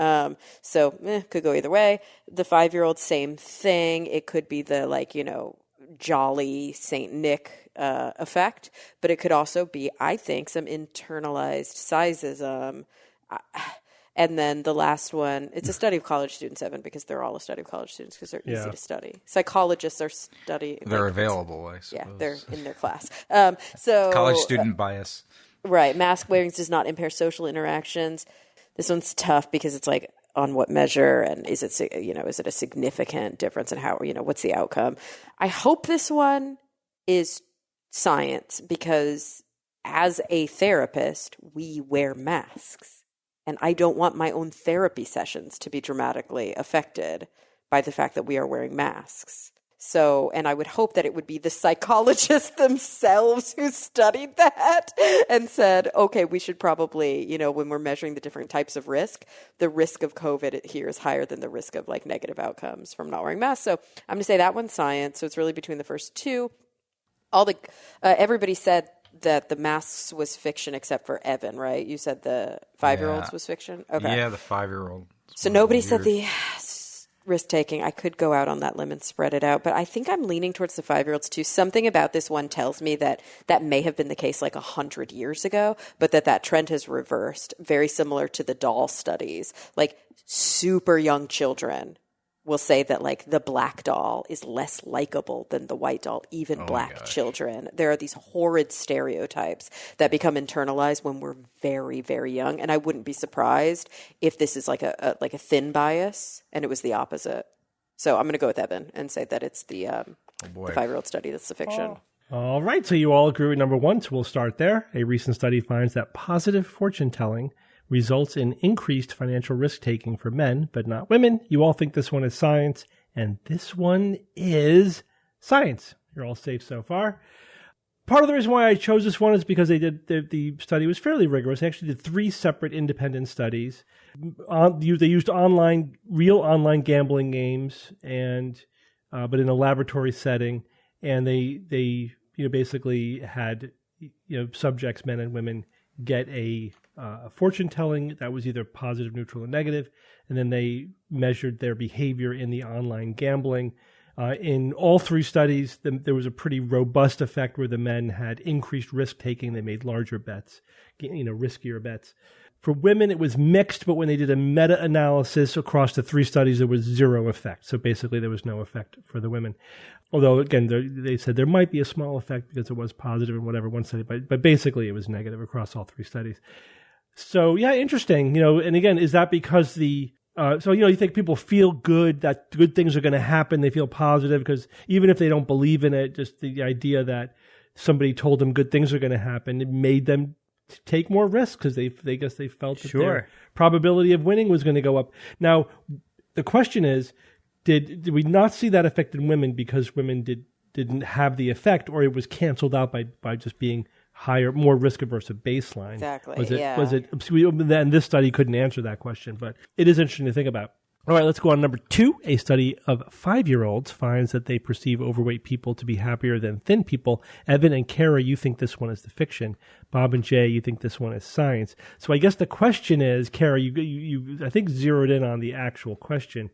So could go either way. The 5-year-old, same thing. It could be the jolly Saint Nick effect, but it could also be, I think, some internalized sizeism. And then the last one, it's a study of college students, Evan, because they're all a study of college students because they're easy to study. Psychologists are studying. They're available, I suppose. Yeah, they're in their class. So college student bias. Right. Mask wearing does not impair social interactions. This one's tough because it's like, on what measure, and is it a significant difference in how, what's the outcome? I hope this one is science, because as a therapist, we wear masks, and I don't want my own therapy sessions to be dramatically affected by the fact that we are wearing masks. So, and I would hope that it would be the psychologists themselves who studied that and said, okay, we should probably, when we're measuring the different types of risk, the risk of COVID here is higher than the risk of like negative outcomes from not wearing masks. So I'm going to say that one's science. So it's really between the first two. Everybody said that the masks was fiction except for Evan, right? You said the 5-year-olds was fiction? Okay. Yeah, the 5-year-old. So nobody said the risk-taking. I could go out on that limb and spread it out, but I think I'm leaning towards the 5-year-olds too. Something about this one tells me that may have been the case like 100 years ago, but that trend has reversed, very similar to the doll studies. Like super young children will say that like the black doll is less likable than the white doll, even black children. There are these horrid stereotypes that become internalized when we're very, very young. And I wouldn't be surprised if this is like a thin bias and it was the opposite. So I'm going to go with Evan and say that it's the 5-year-old study that's the fiction. All right. So you all agree with number one. So we'll start there. A recent study finds that positive fortune telling results in increased financial risk-taking for men, but not women. You all think this one is science, and this one is science. You're all safe so far. Part of the reason why I chose this one is because the study was fairly rigorous. They actually did 3 separate independent studies. They used real online gambling games, but in a laboratory setting, and they basically had subjects, men and women, get a fortune telling that was either positive, neutral, or negative, and then they measured their behavior in the online gambling. In all 3 studies, there was a pretty robust effect where the men had increased risk taking. They made larger bets, riskier bets. For women, it was mixed, but when they did a meta-analysis across the 3 studies, there was 0 effect. So basically, there was no effect for the women. Although, again, they said there might be a small effect because it was positive in whatever one study, but basically it was negative across all 3 studies. So, yeah, interesting. And again, is that because you think people feel good, that good things are going to happen, they feel positive, because even if they don't believe in it, just the idea that somebody told them good things are going to happen, it made them take more risks because they felt that their probability of winning was going to go up. Now, the question is, did we not see that effect in women because women didn't have the effect, or it was canceled out by just being higher, more risk averse at baseline? Exactly. Was it? And this study couldn't answer that question, but it is interesting to think about. All right, let's go on number 2. A study of 5-year-olds finds that they perceive overweight people to be happier than thin people. Evan and Kara, you think this one is the fiction. Bob and Jay, you think this one is science. So I guess the question is, Kara, you I think zeroed in on the actual question.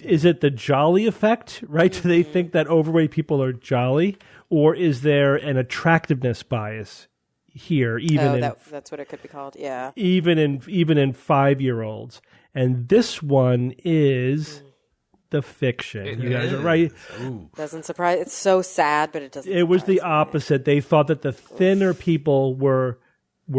Is it the jolly effect, right? Do they think that overweight people are jolly? Or is there an attractiveness bias here? That's what it could be called, yeah. Even in 5-year-olds. And this one is the fiction. You guys are right. Ooh. Doesn't surprise. It's so sad, but it doesn't. It was the opposite. They thought that the thinner people were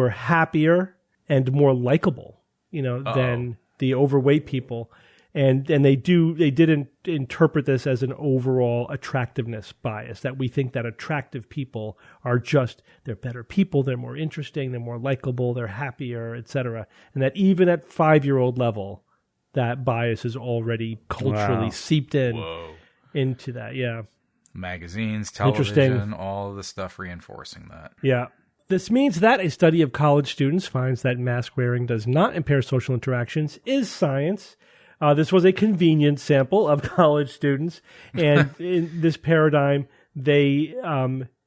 happier and more likable, than the overweight people. And they didn't interpret this as an overall attractiveness bias, that we think that attractive people are they're better people, they're more interesting, they're more likable, they're happier, etc. And that even at 5-year-old level, that bias is already culturally seeped into that. Yeah. Magazines, television, all the stuff reinforcing that. Yeah. This means that a study of college students finds that mask wearing does not impair social interactions is science. This was a convenience sample of college students, and in this paradigm, they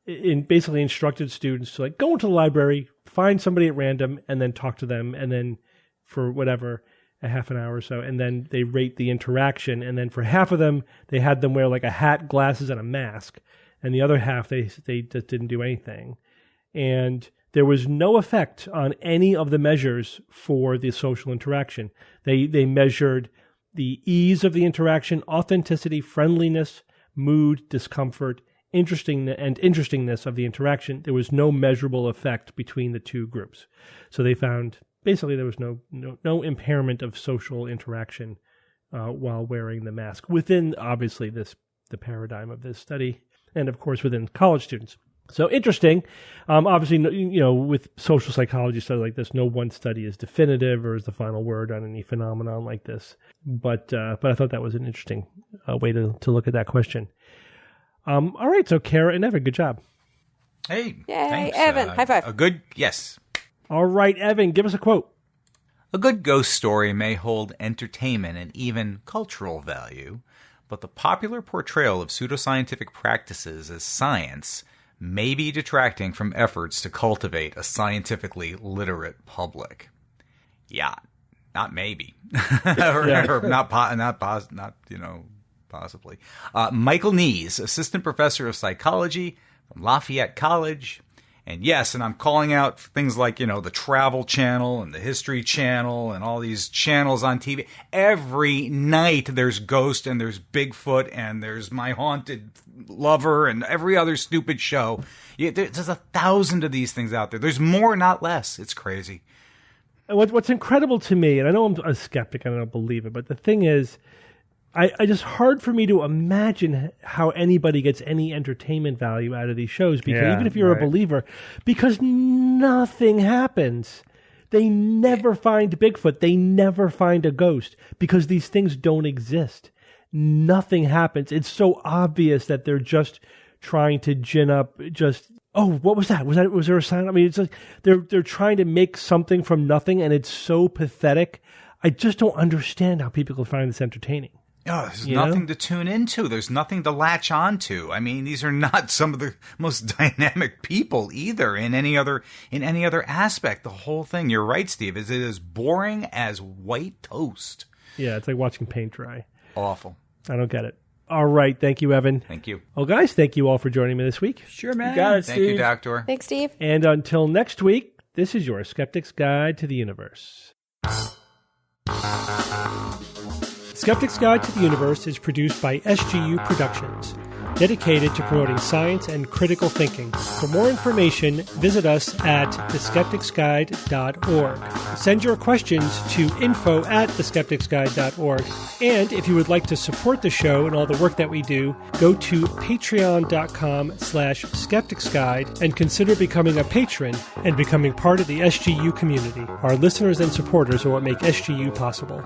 basically instructed students to go into the library, find somebody at random, and then talk to them, and then for whatever, a half an hour or so, and then they rate the interaction, and then for half of them, they had them wear a hat, glasses, and a mask, and the other half they just didn't do anything. And there was no effect on any of the measures for the social interaction. They measured the ease of the interaction, authenticity, friendliness, mood, discomfort, interestingness of the interaction. There was no measurable effect between the two groups. So they found basically there was no impairment of social interaction while wearing the mask within, obviously, the paradigm of this study, and of course within college students. So interesting. Obviously, with social psychology studies like this, no one study is definitive or is the final word on any phenomenon like this. But I thought that was an interesting way to look at that question. All right, so Kara and Evan, good job. Hey, yay, thanks. Evan, high five. Yes. All right, Evan, give us a quote. A good ghost story may hold entertainment and even cultural value, but the popular portrayal of pseudoscientific practices as science may be detracting from efforts to cultivate a scientifically literate public. Yeah, not maybe, or not possibly. Michael Nees, assistant professor of psychology from Lafayette College. And yes, and I'm calling out things like, the Travel Channel and the History Channel and all these channels on TV. Every night there's Ghost and there's Bigfoot and there's My Haunted Lover and every other stupid show. There's 1,000 of these things out there. There's more, not less. It's crazy. What's incredible to me, and I know I'm a skeptic and I don't believe it, but the thing is, I just hard for me to imagine how anybody gets any entertainment value out of these shows, because even if you're a believer, because nothing happens. They never find Bigfoot. They never find a ghost because these things don't exist. Nothing happens. It's so obvious that they're just trying to gin up what was that? Was there a sound? I mean, it's like they're trying to make something from nothing, and it's so pathetic. I just don't understand how people can find this entertaining. Oh, there's nothing to tune into. There's nothing to latch onto. I mean, these are not some of the most dynamic people either in any other aspect. The whole thing, you're right, Steve, is it is boring as white toast. Yeah, it's like watching paint dry. Awful. I don't get it. All right, thank you, Evan. Thank you. Well, guys, thank you all for joining me this week. Sure, man. You got it, Steve. Thank you, Doctor. Thanks, Steve. And until next week, this is your Skeptic's Guide to the Universe. Skeptic's Guide to the Universe is produced by SGU Productions, dedicated to promoting science and critical thinking. For more information, visit us at theskepticsguide.org. Send your questions to info@theskepticsguide.org. And if you would like to support the show and all the work that we do, go to patreon.com/skepticsguide and consider becoming a patron and becoming part of the SGU community. Our listeners and supporters are what make SGU possible.